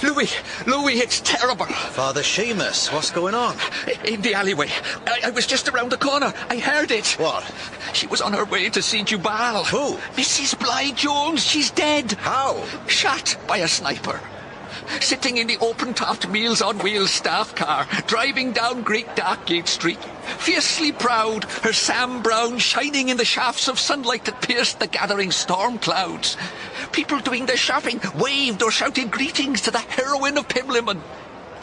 Louie, it's terrible. Father Seamus, what's going on? In the alleyway. I was just around the corner. I heard it. What? She was on her way to see Jubal. Who? Mrs. Blythe-Jones. She's dead. How? Shot by a sniper. Sitting in the open-topped Meals on Wheels staff car, driving down Great Darkgate Street. Fiercely proud, her Sam Brown shining in the shafts of sunlight that pierced the gathering storm clouds. People doing their shopping waved or shouted greetings to the heroine of Pimlimmon.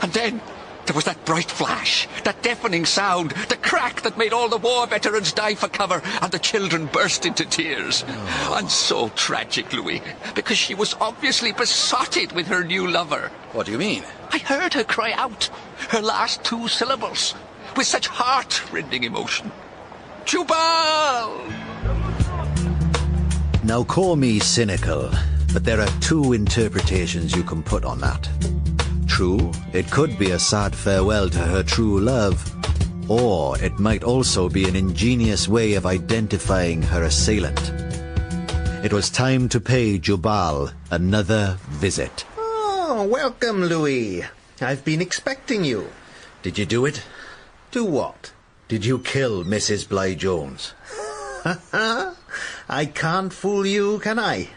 And then there was that bright flash, that deafening sound, the crack that made all the war veterans die for cover, and the children burst into tears. Oh. And so tragic, Louie, because she was obviously besotted with her new lover. What do you mean? I heard her cry out, her last 2 syllables, with such heart-rending emotion. Jubal! Now call me cynical, but there are 2 interpretations you can put on that. True, it could be a sad farewell to her true love, or it might also be an ingenious way of identifying her assailant. It was time to pay Jubal another visit. Oh, welcome, Louie. I've been expecting you. Did you do it? Do what? Did you kill Mrs. Blythe-Jones? I can't fool you, can I?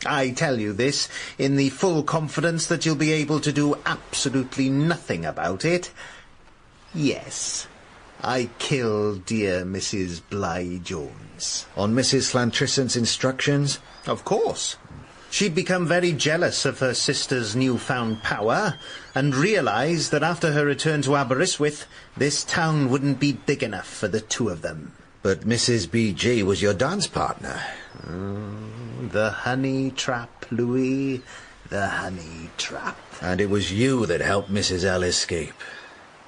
I tell you this in the full confidence that you'll be able to do absolutely nothing about it. Yes, I killed dear Mrs. Blythe-Jones. On Mrs. Llantrisant's instructions? Of course. She'd become very jealous of her sister's newfound power and realised that after her return to Aberystwyth, this town wouldn't be big enough for the 2 of them. But Mrs. B.J. was your dance partner. The honey trap, Louis. The honey trap. And it was you that helped Mrs. L escape.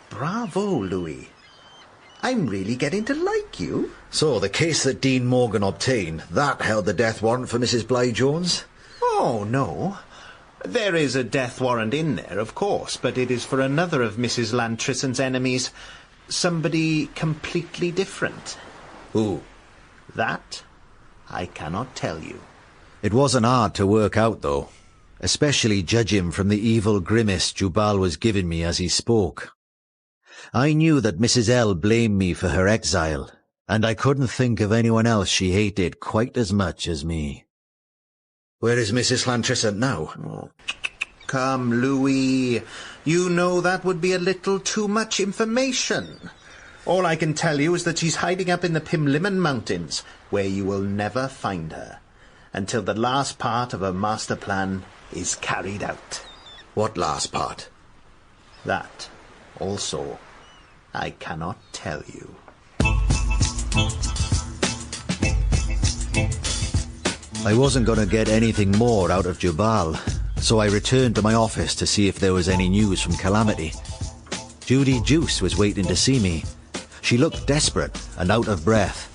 Bravo, Louis. I'm really getting to like you. So, the case that Dean Morgan obtained, that held the death warrant for Mrs. Blythe-Jones? Oh, no. There is a death warrant in there, of course, but it is for another of Mrs. Llantrisant's enemies. Somebody completely different. Who? That I cannot tell you. It wasn't hard to work out, though, especially judging from the evil grimace Jubal was giving me as he spoke. I knew that Mrs. L blamed me for her exile, and I couldn't think of anyone else she hated quite as much as me. Where is Mrs. Llantrissant now? Oh, come, Louie. You know that would be a little too much information. All I can tell you is that she's hiding up in the Pimlimmon Mountains, where you will never find her, until the last part of her master plan is carried out. What last part? That, also, I cannot tell you. I wasn't going to get anything more out of Jubal, so I returned to my office to see if there was any news from Calamity. Judy Juice was waiting to see me. She looked desperate and out of breath.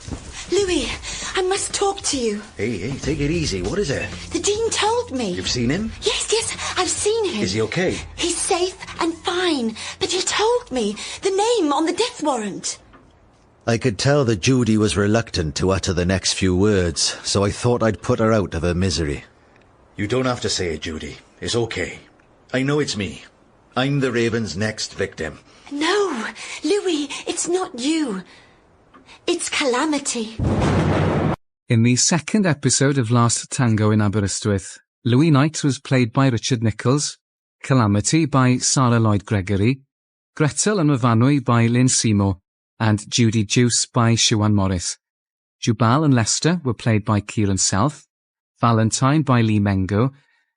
Louie, I must talk to you. Hey, take it easy. What is it? The Dean told me. You've seen him? Yes, I've seen him. Is he okay? He's safe and fine, but he told me the name on the death warrant. I could tell that Judy was reluctant to utter the next few words, so I thought I'd put her out of her misery. You don't have to say it, Judy. It's okay. I know it's me. I'm the Raven's next victim. No, Louie, it's not you. It's Calamity. In the second episode of Last Tango in Aberystwyth, Louie Knight was played by Richard Nichols, Calamity by Sarah Lloyd Gregory, Gretel and Myfanwy by Lynn Seymour, and Judy Juice by Siwan Morris. Jubal and Lester were played by Kieran Self, Valentine by Lee Mengo,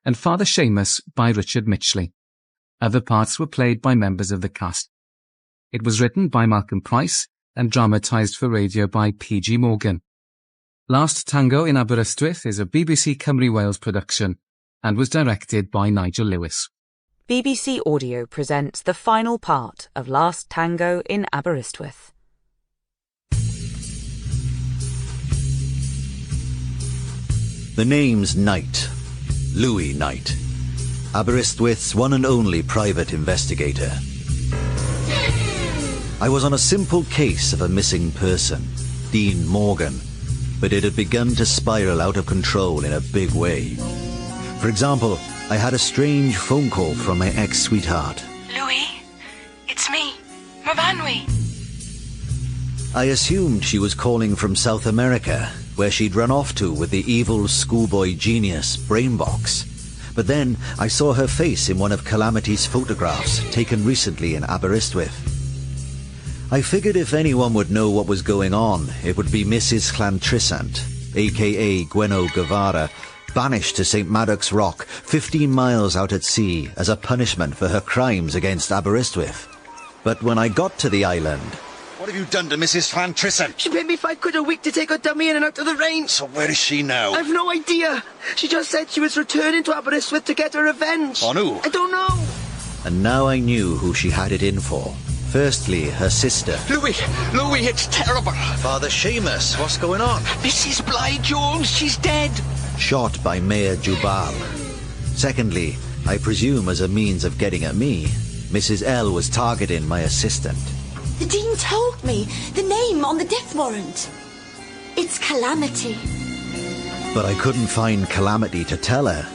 and Father Seamus by Richard Mitchley. Other parts were played by members of the cast. It was written by Malcolm Price and dramatised for radio by P.G. Morgan. Last Tango in Aberystwyth is a BBC Cymru Wales production and was directed by Nigel Lewis. BBC Audio presents the final part of Last Tango in Aberystwyth. The name's Knight. Louie Knight. Aberystwyth's one and only private investigator. I was on a simple case of a missing person, Dean Morgan, but it had begun to spiral out of control in a big way. For example, I had a strange phone call from my ex-sweetheart. Louie, it's me, Myfanwy. I assumed she was calling from South America, where she'd run off to with the evil schoolboy genius Brainbox. But then I saw her face in one of Calamity's photographs taken recently in Aberystwyth. I figured if anyone would know what was going on, it would be Mrs. Llantrissant, a.k.a. Gweno Guevara, banished to St. Maddox Rock, 15 miles out at sea, as a punishment for her crimes against Aberystwyth. But when I got to the island... What have you done to Mrs. Llantrissant? She paid me £5 a week to take her dummy in and out of the rain. So where is she now? I've no idea. She just said she was returning to Aberystwyth to get her revenge. On who? I don't know. And now I knew who she had it in for. Firstly, her sister. Louie, it's terrible. Father Seamus, what's going on? Mrs. Bly Jones, she's dead. Shot by Mayor Jubal. Secondly, I presume as a means of getting at me, Mrs. L was targeting my assistant. The Dean told me the name on the death warrant. It's Calamity. But I couldn't find Calamity to tell her.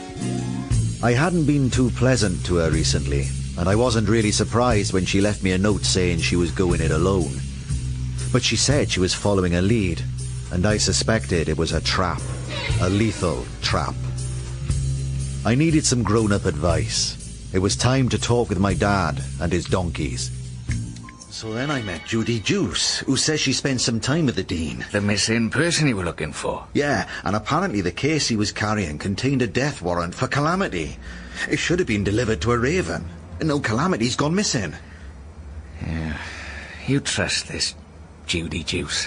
I hadn't been too pleasant to her recently, and I wasn't really surprised when she left me a note saying she was going it alone. But she said she was following a lead, and I suspected it was a trap. A lethal trap. I needed some grown-up advice. It was time to talk with my dad and his donkeys. So then I met Judy Juice, who says she spent some time with the Dean. The missing person you were looking for? Yeah, and apparently the case he was carrying contained a death warrant for Calamity. It should have been delivered to a Raven. And no, Calamity's gone missing. Yeah. You trust this Judy Juice?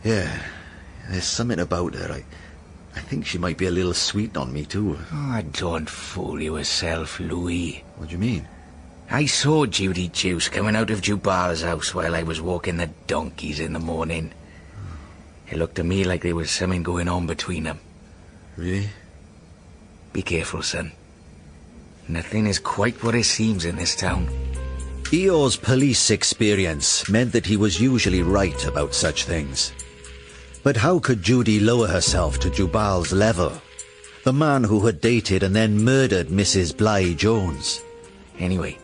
Yeah. There's something about her. I think she might be a little sweet on me, too. Oh, don't fool yourself, Louie. What do you mean? I saw Judy Juice coming out of Jubal's house while I was walking the donkeys in the morning. It looked to me like there was something going on between them. Really? Be careful, son. Nothing is quite what it seems in this town. Eeyore's police experience meant that he was usually right about such things. But how could Judy lower herself to Jubal's level? The man who had dated and then murdered Mrs. Bly Jones. Anyway,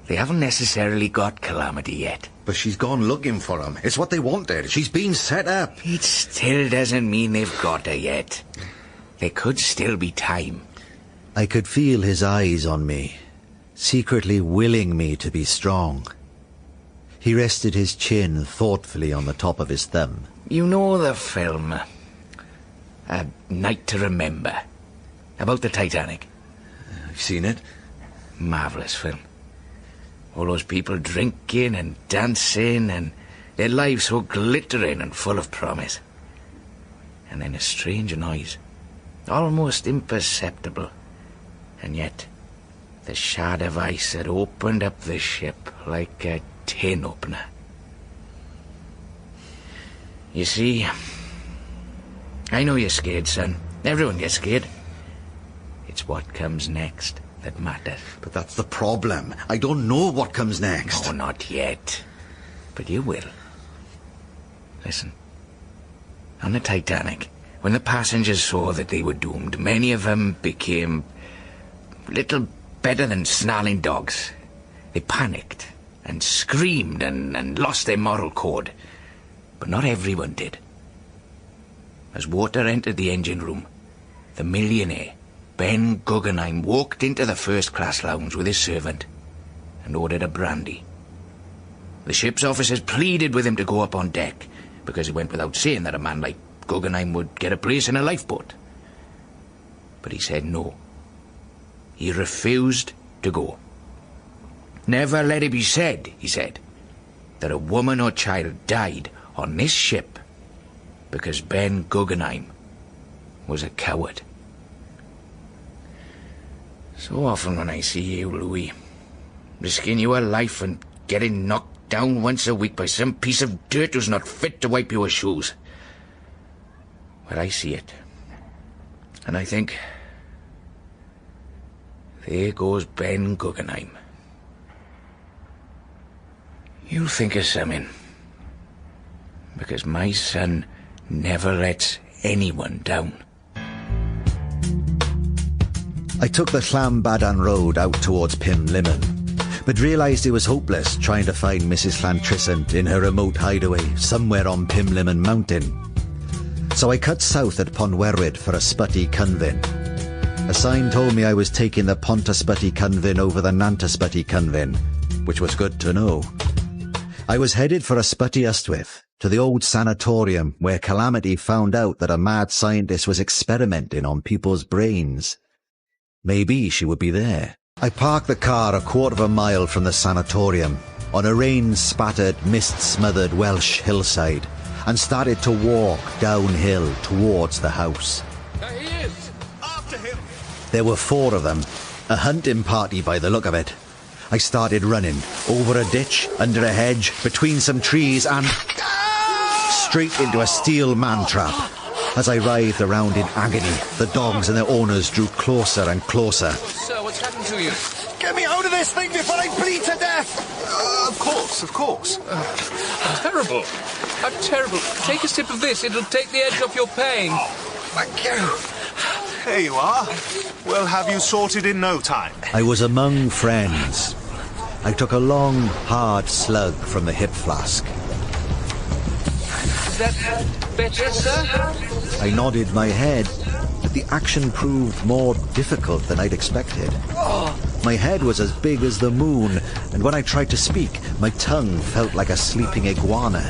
they haven't necessarily got Calamity yet. But she's gone looking for him. It's what they wanted. She's been set up. It still doesn't mean they've got her yet. There could still be time. I could feel his eyes on me, secretly willing me to be strong. He rested his chin thoughtfully on the top of his thumb. You know the film, A Night to Remember, about the Titanic? I've seen it. Marvellous film. All those people drinking and dancing and their lives so glittering and full of promise. And then a strange noise, almost imperceptible. And yet, the shard of ice had opened up the ship like a tin opener. You see, I know you're scared, son. Everyone gets scared. It's what comes next that matters. But that's the problem. I don't know what comes next. No, not yet. But you will. Listen. On the Titanic, when the passengers saw that they were doomed, many of them became little better than snarling dogs. They panicked and screamed and lost their moral code. But not everyone did. As water entered the engine room, the millionaire, Ben Guggenheim, walked into the first-class lounge with his servant and ordered a brandy. The ship's officers pleaded with him to go up on deck, because it went without saying that a man like Guggenheim would get a place in a lifeboat. But he said no. He refused to go. Never let it be said, he said, that a woman or child died on this ship because Ben Guggenheim was a coward. So often when I see you, Louie, risking your life and getting knocked down once a week by some piece of dirt who's not fit to wipe your shoes, well, I see it. And I think, there goes Ben Guggenheim. You think of something, because my son never lets anyone down. I took the Llanbadan road out towards Pimlimmon, but realised it was hopeless trying to find Mrs. Llantrisant in her remote hideaway somewhere on Pimlimmon Mountain. So I cut south at Ponwerwyd for a Sputty Cynfyn. A sign told me I was taking the Pontasputty Cynfyn over the Nantasputty Cynfyn, which was good to know. I was headed for Ysbyty Ystwyth, to the old sanatorium where Calamity found out that a mad scientist was experimenting on people's brains. Maybe she would be there. I parked the car a quarter of a mile from the sanatorium, on a rain-spattered, mist-smothered Welsh hillside, and started to walk downhill towards the house. There he is! After him! There were 4 of them, a hunting party by the look of it. I started running, over a ditch, under a hedge, between some trees, and straight into a steel man-trap. As I writhed around in agony, the dogs and their owners drew closer and closer. Sir, what's happened to you? Get me out of this thing before I bleed to death! Of course. How terrible. How terrible. Take a sip of this. It'll take the edge off your pain. Oh, thank you. There you are. We'll have you sorted in no time. I was among friends. I took a long, hard slug from the hip flask. Is that better, sir? I nodded my head, but the action proved more difficult than I'd expected. My head was as big as the moon, and when I tried to speak, my tongue felt like a sleeping iguana.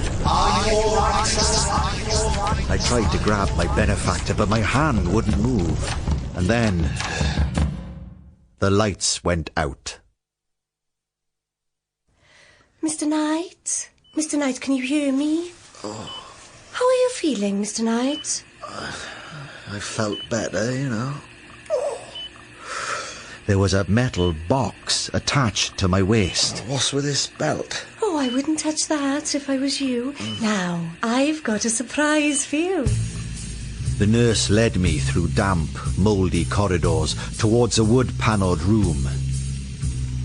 I tried to grab my benefactor, but my hand wouldn't move. And then the lights went out. Mr. Knight? Mr. Knight, can you hear me? Oh. How are you feeling, Mr. Knight? I felt better, you know. There was a metal box attached to my waist. What's with this belt? Oh, I wouldn't touch that if I was you. Now, I've got a surprise for you. The nurse led me through damp, mouldy corridors towards a wood-panelled room.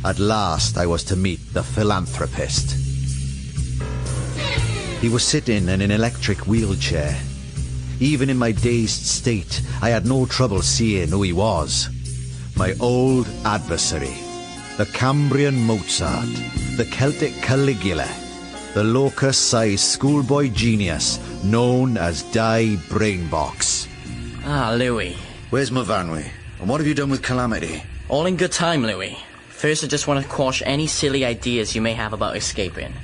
At last I was to meet the philanthropist. He was sitting in an electric wheelchair. Even in my dazed state, I had no trouble seeing who he was. My old adversary, the Cambrian Mozart, the Celtic Caligula, the locust-sized schoolboy genius known as Die Brainbox. Ah, Louie. Where's Movanwi? And what have you done with Calamity? All in good time, Louie. First, I just want to quash any silly ideas you may have about escaping.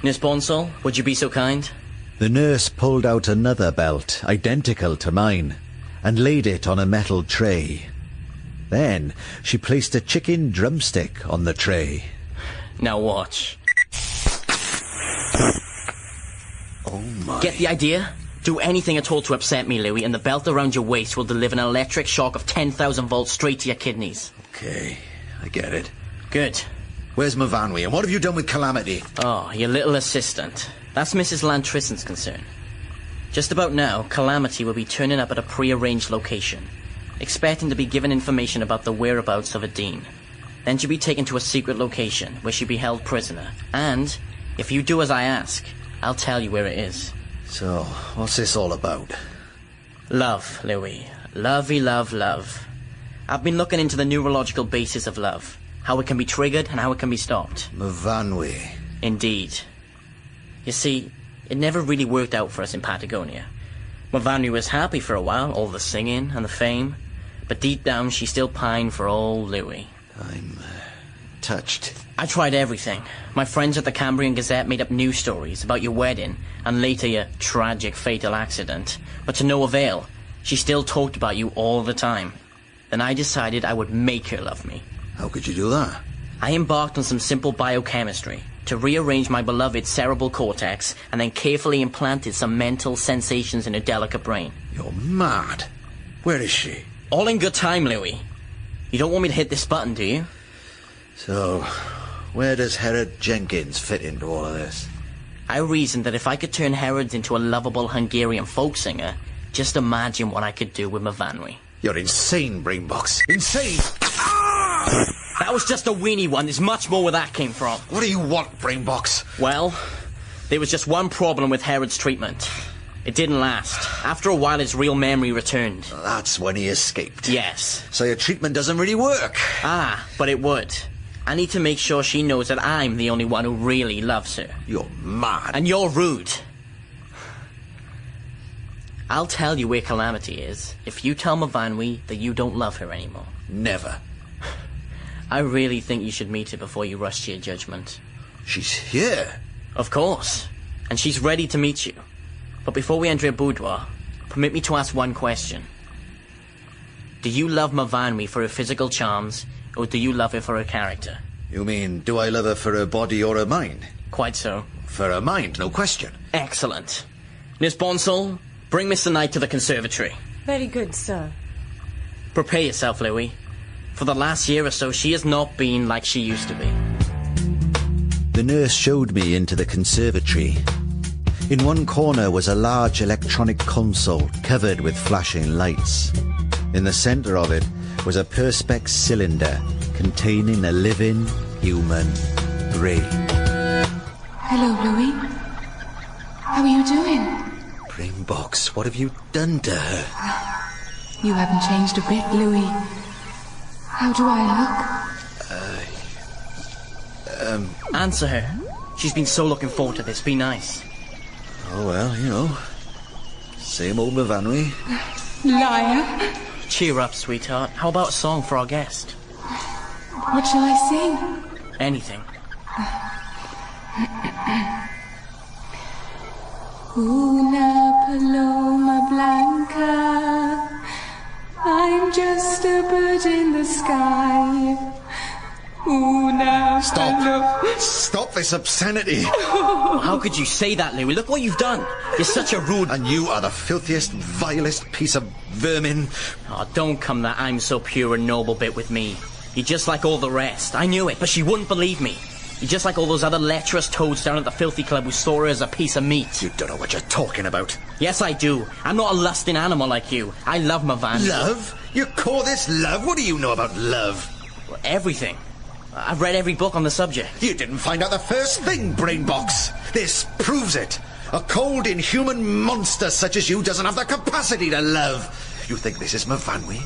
Nurse Bonsall, would you be so kind? The nurse pulled out another belt, identical to mine, and laid it on a metal tray. Then she placed a chicken drumstick on the tray. Now watch. Oh my... Get the idea? Do anything at all to upset me, Louie, and the belt around your waist will deliver an electric shock of 10,000 volts straight to your kidneys. Okay, I get it. Good. Where's Movanwi, and what have you done with Calamity? Oh, your little assistant. That's Mrs. Lantrison's concern. Just about now, Calamity will be turning up at a pre-arranged location, expecting to be given information about the whereabouts of a dean. Then she'll be taken to a secret location, where she'll be held prisoner. And, if you do as I ask, I'll tell you where it is. So, what's this all about? Love, Louie. Lovey, love, love. I've been looking into the neurological basis of love, how it can be triggered and how it can be stopped. Movanwi. Indeed. You see, it never really worked out for us in Patagonia. Movanwi was happy for a while, all the singing and the fame, but deep down she still pined for old Louie. I'm touched. I tried everything. My friends at the Cambrian Gazette made up news stories about your wedding and later your tragic fatal accident, but to no avail. She still talked about you all the time. Then I decided I would make her love me. How could you do that? I embarked on some simple biochemistry to rearrange my beloved's cerebral cortex and then carefully implanted some mental sensations in her delicate brain. You're mad. Where is she? All in good time, Louie. You don't want me to hit this button, do you? So, where does Herod Jenkins fit into all of this? I reasoned that if I could turn Herod into a lovable Hungarian folk singer, just imagine what I could do with Movanwi. You're insane, Brainbox. Insane! That was just a weenie one. There's much more where that came from. What do you want, Brainbox? Well, there was just one problem with Herod's treatment. It didn't last. After a while, his real memory returned. That's when he escaped. Yes. So your treatment doesn't really work. Ah, but it would. I need to make sure she knows that I'm the only one who really loves her. You're mad. And you're rude. I'll tell you where Calamity is if you tell Movanwi that you don't love her anymore. Never. I really think you should meet her before you rush to your judgment. She's here? Of course. And she's ready to meet you. But before we enter her boudoir, permit me to ask one question. Do you love Movanwi for her physical charms, or do you love her for her character? You mean, do I love her for her body or her mind? Quite so. For her mind, no question. Excellent. Nurse Bonsall, bring Mr. Knight to the conservatory. Very good, sir. Prepare yourself, Louie. For the last year or so, she has not been like she used to be. The nurse showed me into the conservatory. In one corner was a large electronic console covered with flashing lights. In the centre of it was a perspex cylinder containing a living human brain. Hello, Louie. How are you doing? Brainbox, what have you done to her? You haven't changed a bit, Louie. How do I look? Answer her. She's been so looking forward to this. Be nice. Oh, well, you know. Same old Movanwi. Liar. Cheer up, sweetheart. How about a song for our guest? What shall I sing? Anything. Una paloma blanca, I'm just a bird in the sky. Una paloma... Stop this obscenity! How could you say that, Louie? Look what you've done. You're such a rude... And you are the filthiest, vilest piece of vermin. Oh, don't come that I'm so pure and noble bit with me. You're just like all the rest. I knew it, but she wouldn't believe me. You're just like all those other lecherous toads down at the filthy club who saw her as a piece of meat. You don't know what you're talking about. Yes, I do. I'm not a lusting animal like you. I love Movanwi. Love? You call this love? What do you know about love? Well, everything. I've read every book on the subject. You didn't find out the first thing, Brainbox. This proves it. A cold, inhuman monster such as you doesn't have the capacity to love. You think this is Myfanwy?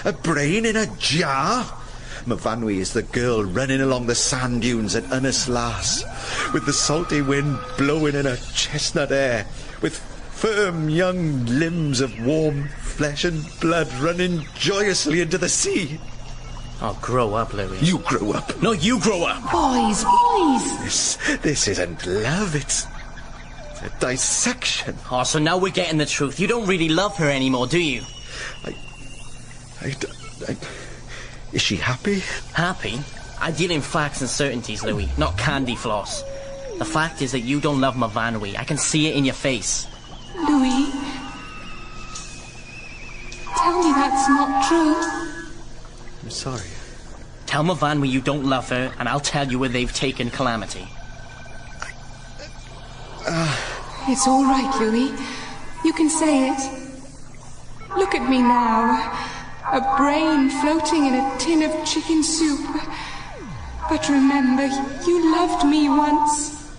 A brain in a jar? Myfanwy is the girl running along the sand dunes at Ynys with the salty wind blowing in her chestnut hair, with firm young limbs of warm flesh and blood running joyously into the sea. Oh, grow up, Louie. You grow up. No, you grow up. Boys, boys. This isn't love, it's a dissection. Oh, so now we're getting the truth. You don't really love her anymore, do you? Is she happy? Happy? I deal in facts and certainties, Louie, not candy floss. The fact is that you don't love Myfanwy. I can see it in your face. Louie, tell me that's not true. I'm sorry. Tell Myfanwy you don't love her, and I'll tell you where they've taken Calamity. It's all right, Louie. You can say it. Look at me now. A brain floating in a tin of chicken soup. But remember, you loved me once.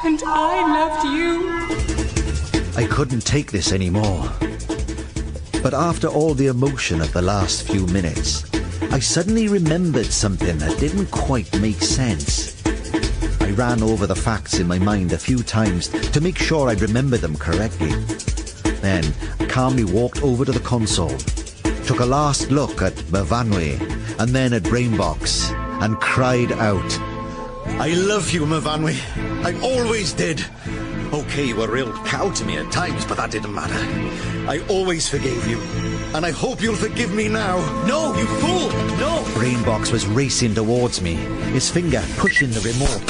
And I loved you. I couldn't take this anymore. But after all the emotion of the last few minutes, I suddenly remembered something that didn't quite make sense. I ran over the facts in my mind a few times to make sure I'd remember them correctly. Then I calmly walked over to the console, took a last look at Myfanwy and then at Brainbox, and cried out, "I love you, Myfanwy. I always did. Okay, you were a real cow to me at times, but that didn't matter. I always forgave you, and I hope you'll forgive me now." No, you fool! No! Brainbox was racing towards me, his finger pushing the remote.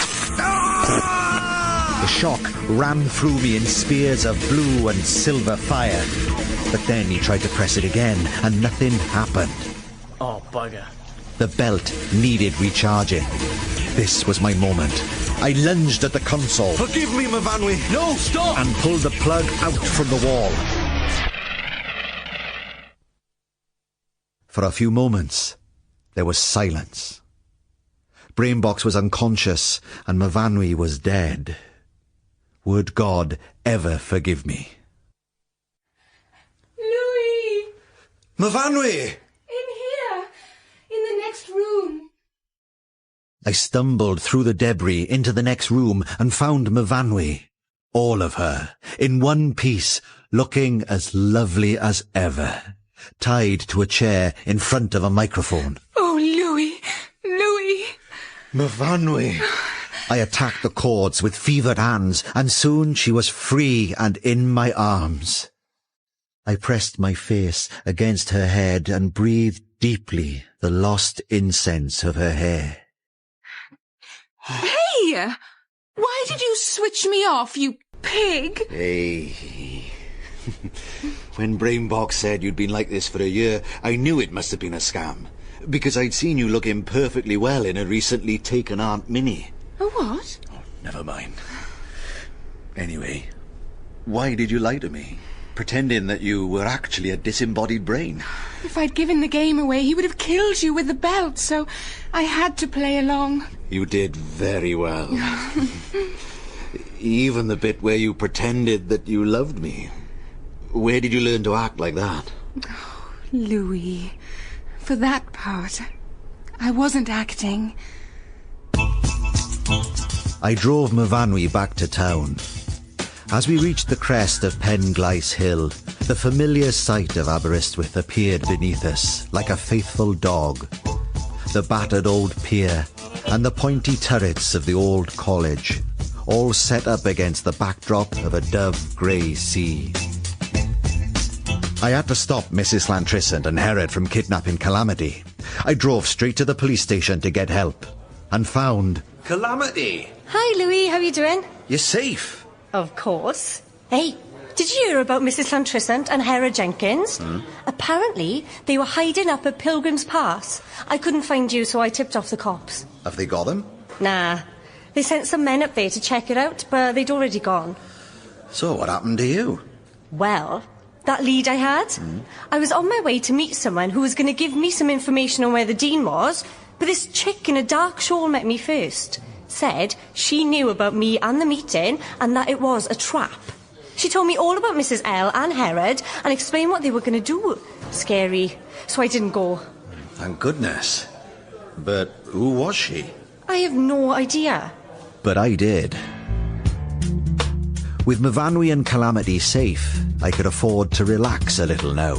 The shock ran through me in spears of blue and silver fire. But then he tried to press it again, and nothing happened. Oh, bugger. The belt needed recharging. This was my moment. I lunged at the console. "Forgive me, Myfanwy." No, stop! And pulled the plug out from the wall. For a few moments, there was silence. Brainbox was unconscious, and Myfanwy was dead. Would God ever forgive me? Louie! Myfanwy! In here! In the next room! I stumbled through the debris into the next room and found Myfanwy. All of her, in one piece, looking as lovely as ever, tied to a chair in front of a microphone. Oh, Louie! Louie! Myfanwy! I attacked the cords with fevered hands, and soon she was free and in my arms. I pressed my face against her head and breathed deeply the lost incense of her hair. Hey! Why did you switch me off, you pig? Hey. When Brainbox said you'd been like this for a year, I knew it must have been a scam. Because I'd seen you looking perfectly well in a recently taken Aunt Minnie. A what? Oh, never mind. Anyway, why did you lie to me? Pretending that you were actually a disembodied brain. If I'd given the game away, he would have killed you with the belt, so I had to play along. You did very well. Even the bit where you pretended that you loved me. Where did you learn to act like that? Oh, Louie, for that part, I wasn't acting. I drove Myfanwy back to town. As we reached the crest of Penglice Hill, the familiar sight of Aberystwyth appeared beneath us, like a faithful dog. The battered old pier and the pointy turrets of the old college, all set up against the backdrop of a dove-grey sea. I had to stop Mrs. Lantrisant and Herod from kidnapping Calamity. I drove straight to the police station to get help, and found... Calamity! Hi, Louie, how you doing? You're safe. Of course. Hey, did you hear about Mrs. Lantrisant and Hera Jenkins? Apparently, they were hiding up at Pilgrim's Pass. I couldn't find you, so I tipped off the cops. Have they got them? Nah. They sent some men up there to check it out, but they'd already gone. So what happened to you? Well, that lead I had? I was on my way to meet someone who was going to give me some information on where the Dean was, but this chick in a dark shawl met me first. said she knew about me and the meeting and that it was a trap. She told me all about Mrs. L and Herod and explained what they were going to do. Scary. So I didn't go. Thank goodness. But who was she? I have no idea. But I did. With Myfanwy and Calamity safe, I could afford to relax a little now.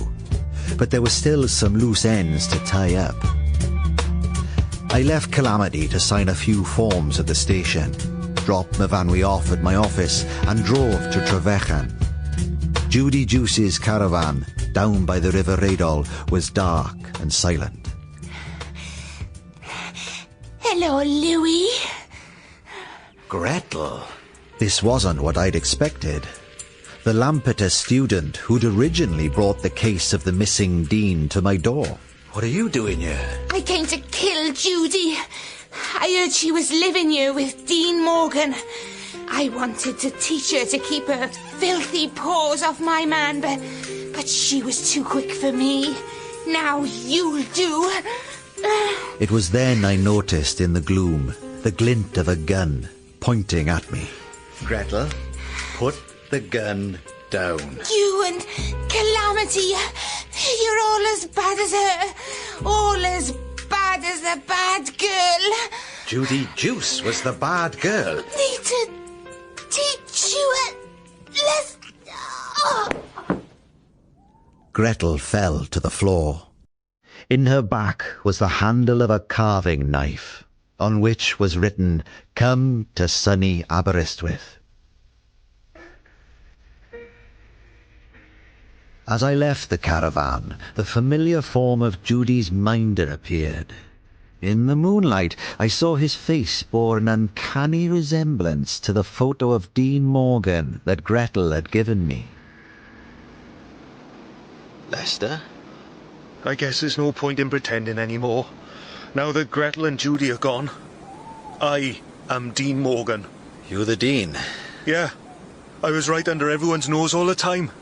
But there were still some loose ends to tie up. I left Calamity to sign a few forms at the station, dropped Myfanwy off at my office and drove to Trefechan. Judy Juice's caravan, down by the River Rheidol, was dark and silent. Hello, Louie. Gretel. This wasn't what I'd expected. The Lampeter student who'd originally brought the case of the missing Dean to my door. What are you doing here? I came to kill Judy. I heard she was living here with Dean Morgan. I wanted to teach her to keep her filthy paws off my man, but she was too quick for me. Now you'll do. It was then I noticed in the gloom the glint of a gun pointing at me. Gretel, put the gun down. You and Calamity, you're all as bad as her. All as bad as the bad girl. Judy Juice was the bad girl. Need to teach you a lesson. Oh. Gretel fell to the floor. In her back was the handle of a carving knife, on which was written, "Come to sunny Aberystwyth." As I left the caravan, the familiar form of Judy's minder appeared. In the moonlight, I saw his face bore an uncanny resemblance to the photo of Dean Morgan that Gretel had given me. Lester? I guess there's no point in pretending anymore. Now that Gretel and Judy are gone, I am Dean Morgan. You the Dean? Yeah. I was right under everyone's nose all the time.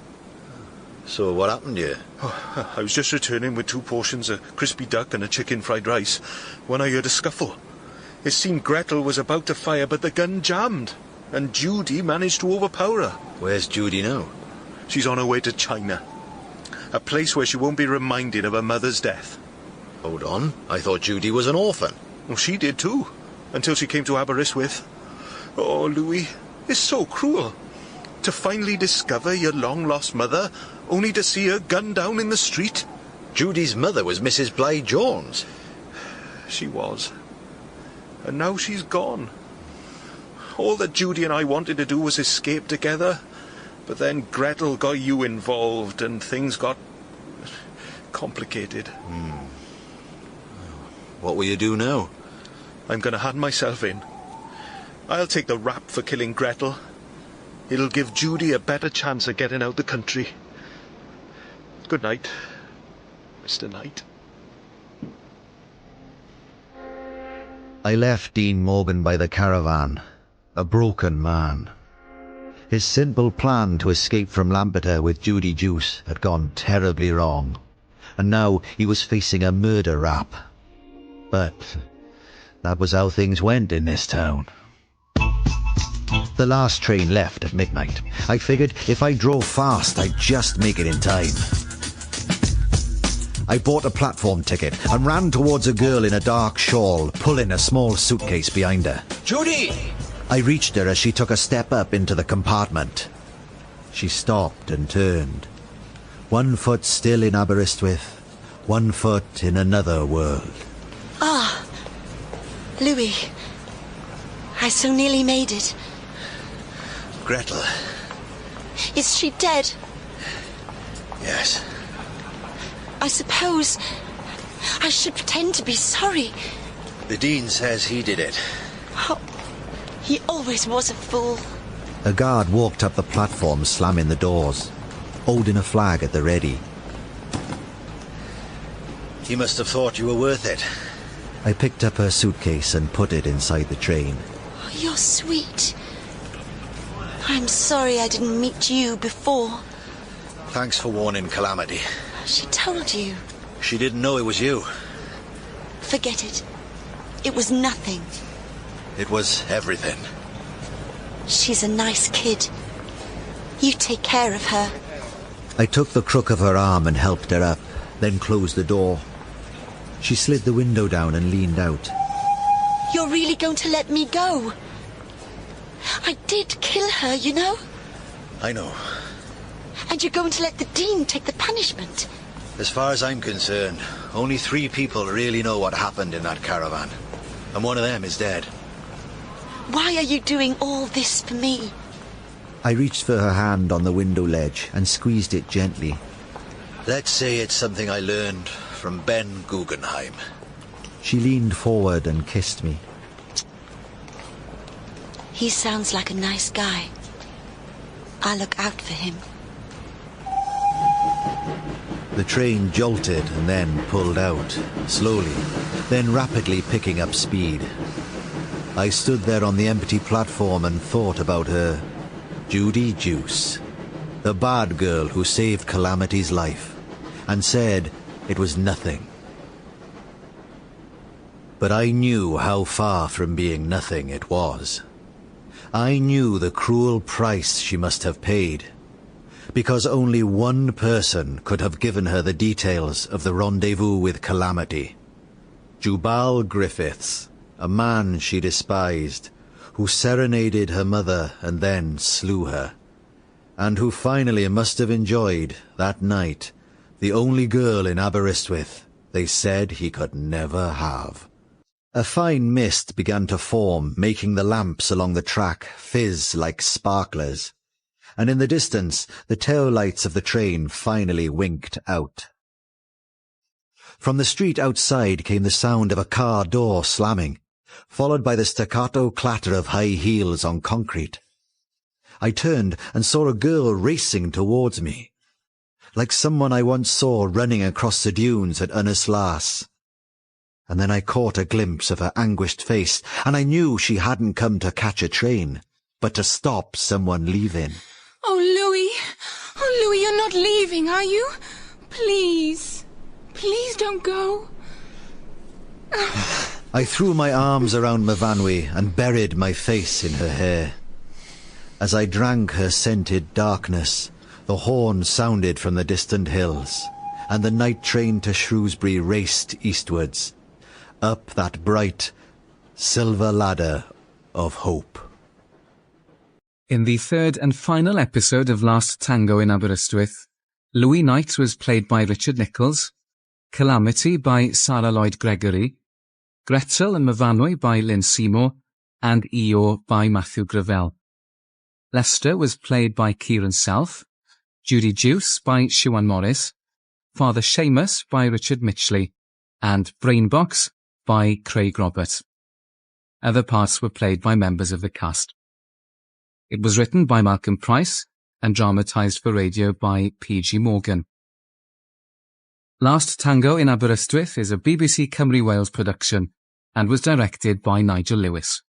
So what happened to you? Oh, I was just returning with 2 portions of crispy duck and a chicken fried rice when I heard a scuffle. It seemed Gretel was about to fire, but the gun jammed, and Judy managed to overpower her. Where's Judy now? She's on her way to China. A place where she won't be reminded of her mother's death. Hold on, I thought Judy was an orphan. Well, she did too, until she came to Aberystwyth. Oh, Louie, it's so cruel. To finally discover your long-lost mother, only to see her gunned down in the street. Judy's mother was Mrs. Blythe Jones. She was. And now she's gone. All that Judy and I wanted to do was escape together. But then Gretel got you involved and things got complicated. What will you do now? I'm going to hand myself in. I'll take the rap for killing Gretel. It'll give Judy a better chance of getting out the country. Good night, Mr. Knight. I left Dean Morgan by the caravan, a broken man. His simple plan to escape from Lampeter with Judy Juice had gone terribly wrong, and now he was facing a murder rap. But that was how things went in this town. The last train left at midnight. I figured if I drove fast, I'd just make it in time. I bought a platform ticket and ran towards a girl in a dark shawl, pulling a small suitcase behind her. Judy! I reached her as she took a step up into the compartment. She stopped and turned. 1 foot still in Aberystwyth, 1 foot in another world. Ah, Louie. I so nearly made it. Gretel. Is she dead? Yes. I suppose I should pretend to be sorry. The Dean says he did it. Oh, he always was a fool. A guard walked up the platform, slamming the doors, holding a flag at the ready. He must have thought you were worth it. I picked up her suitcase and put it inside the train. Oh, you're sweet. I'm sorry I didn't meet you before. Thanks for warning Calamity. She told you. She didn't know it was you. Forget it. It was nothing. It was everything. She's a nice kid. You take care of her. I took the crook of her arm and helped her up, then closed the door. She slid the window down and leaned out. You're really going to let me go? I did kill her, you know? I know. And you're going to let the Dean take the punishment? As far as I'm concerned, only 3 people really know what happened in that caravan. And one of them is dead. Why are you doing all this for me? I reached for her hand on the window ledge and squeezed it gently. Let's say it's something I learned from Ben Guggenheim. She leaned forward and kissed me. He sounds like a nice guy. I'll look out for him. The train jolted and then pulled out, slowly, then rapidly picking up speed. I stood there on the empty platform and thought about her, Judy Juice, the bad girl who saved Calamity's life, and said it was nothing. But I knew how far from being nothing it was. I knew the cruel price she must have paid, because only one person could have given her the details of the rendezvous with Calamity. Jubal Griffiths, a man she despised, who serenaded her mother and then slew her, and who finally must have enjoyed, that night, the only girl in Aberystwyth they said he could never have. A fine mist began to form, making the lamps along the track fizz like sparklers, and in the distance the tail lights of the train finally winked out. From the street outside came the sound of a car door slamming, followed by the staccato clatter of high heels on concrete. I turned and saw a girl racing towards me, like someone I once saw running across the dunes at Ynys Las. And then I caught a glimpse of her anguished face, and I knew she hadn't come to catch a train, but to stop someone leaving. Oh, Louie! Oh, Louie, you're not leaving, are you? Please. Please don't go. I threw my arms around Myfanwy and buried my face in her hair. As I drank her scented darkness, the horn sounded from the distant hills, and the night train to Shrewsbury raced eastwards, up that bright, silver ladder of hope. In the third and final episode of Last Tango in Aberystwyth, Louie Knight was played by Richard Nichols, Calamity by Sarah Lloyd Gregory, Gretzel and Myfanwy by Lynn Seymour, and Eeyore by Matthew Gravel. Lester was played by Kieran Self, Judy Juice by Siwan Morris, Father Seamus by Richard Mitchley, and Brainbox by Craig Robert. Other parts were played by members of the cast. It was written by Malcolm Price and dramatised for radio by P.G. Morgan. Last Tango in Aberystwyth is a BBC Cymru Wales production and was directed by Nigel Lewis.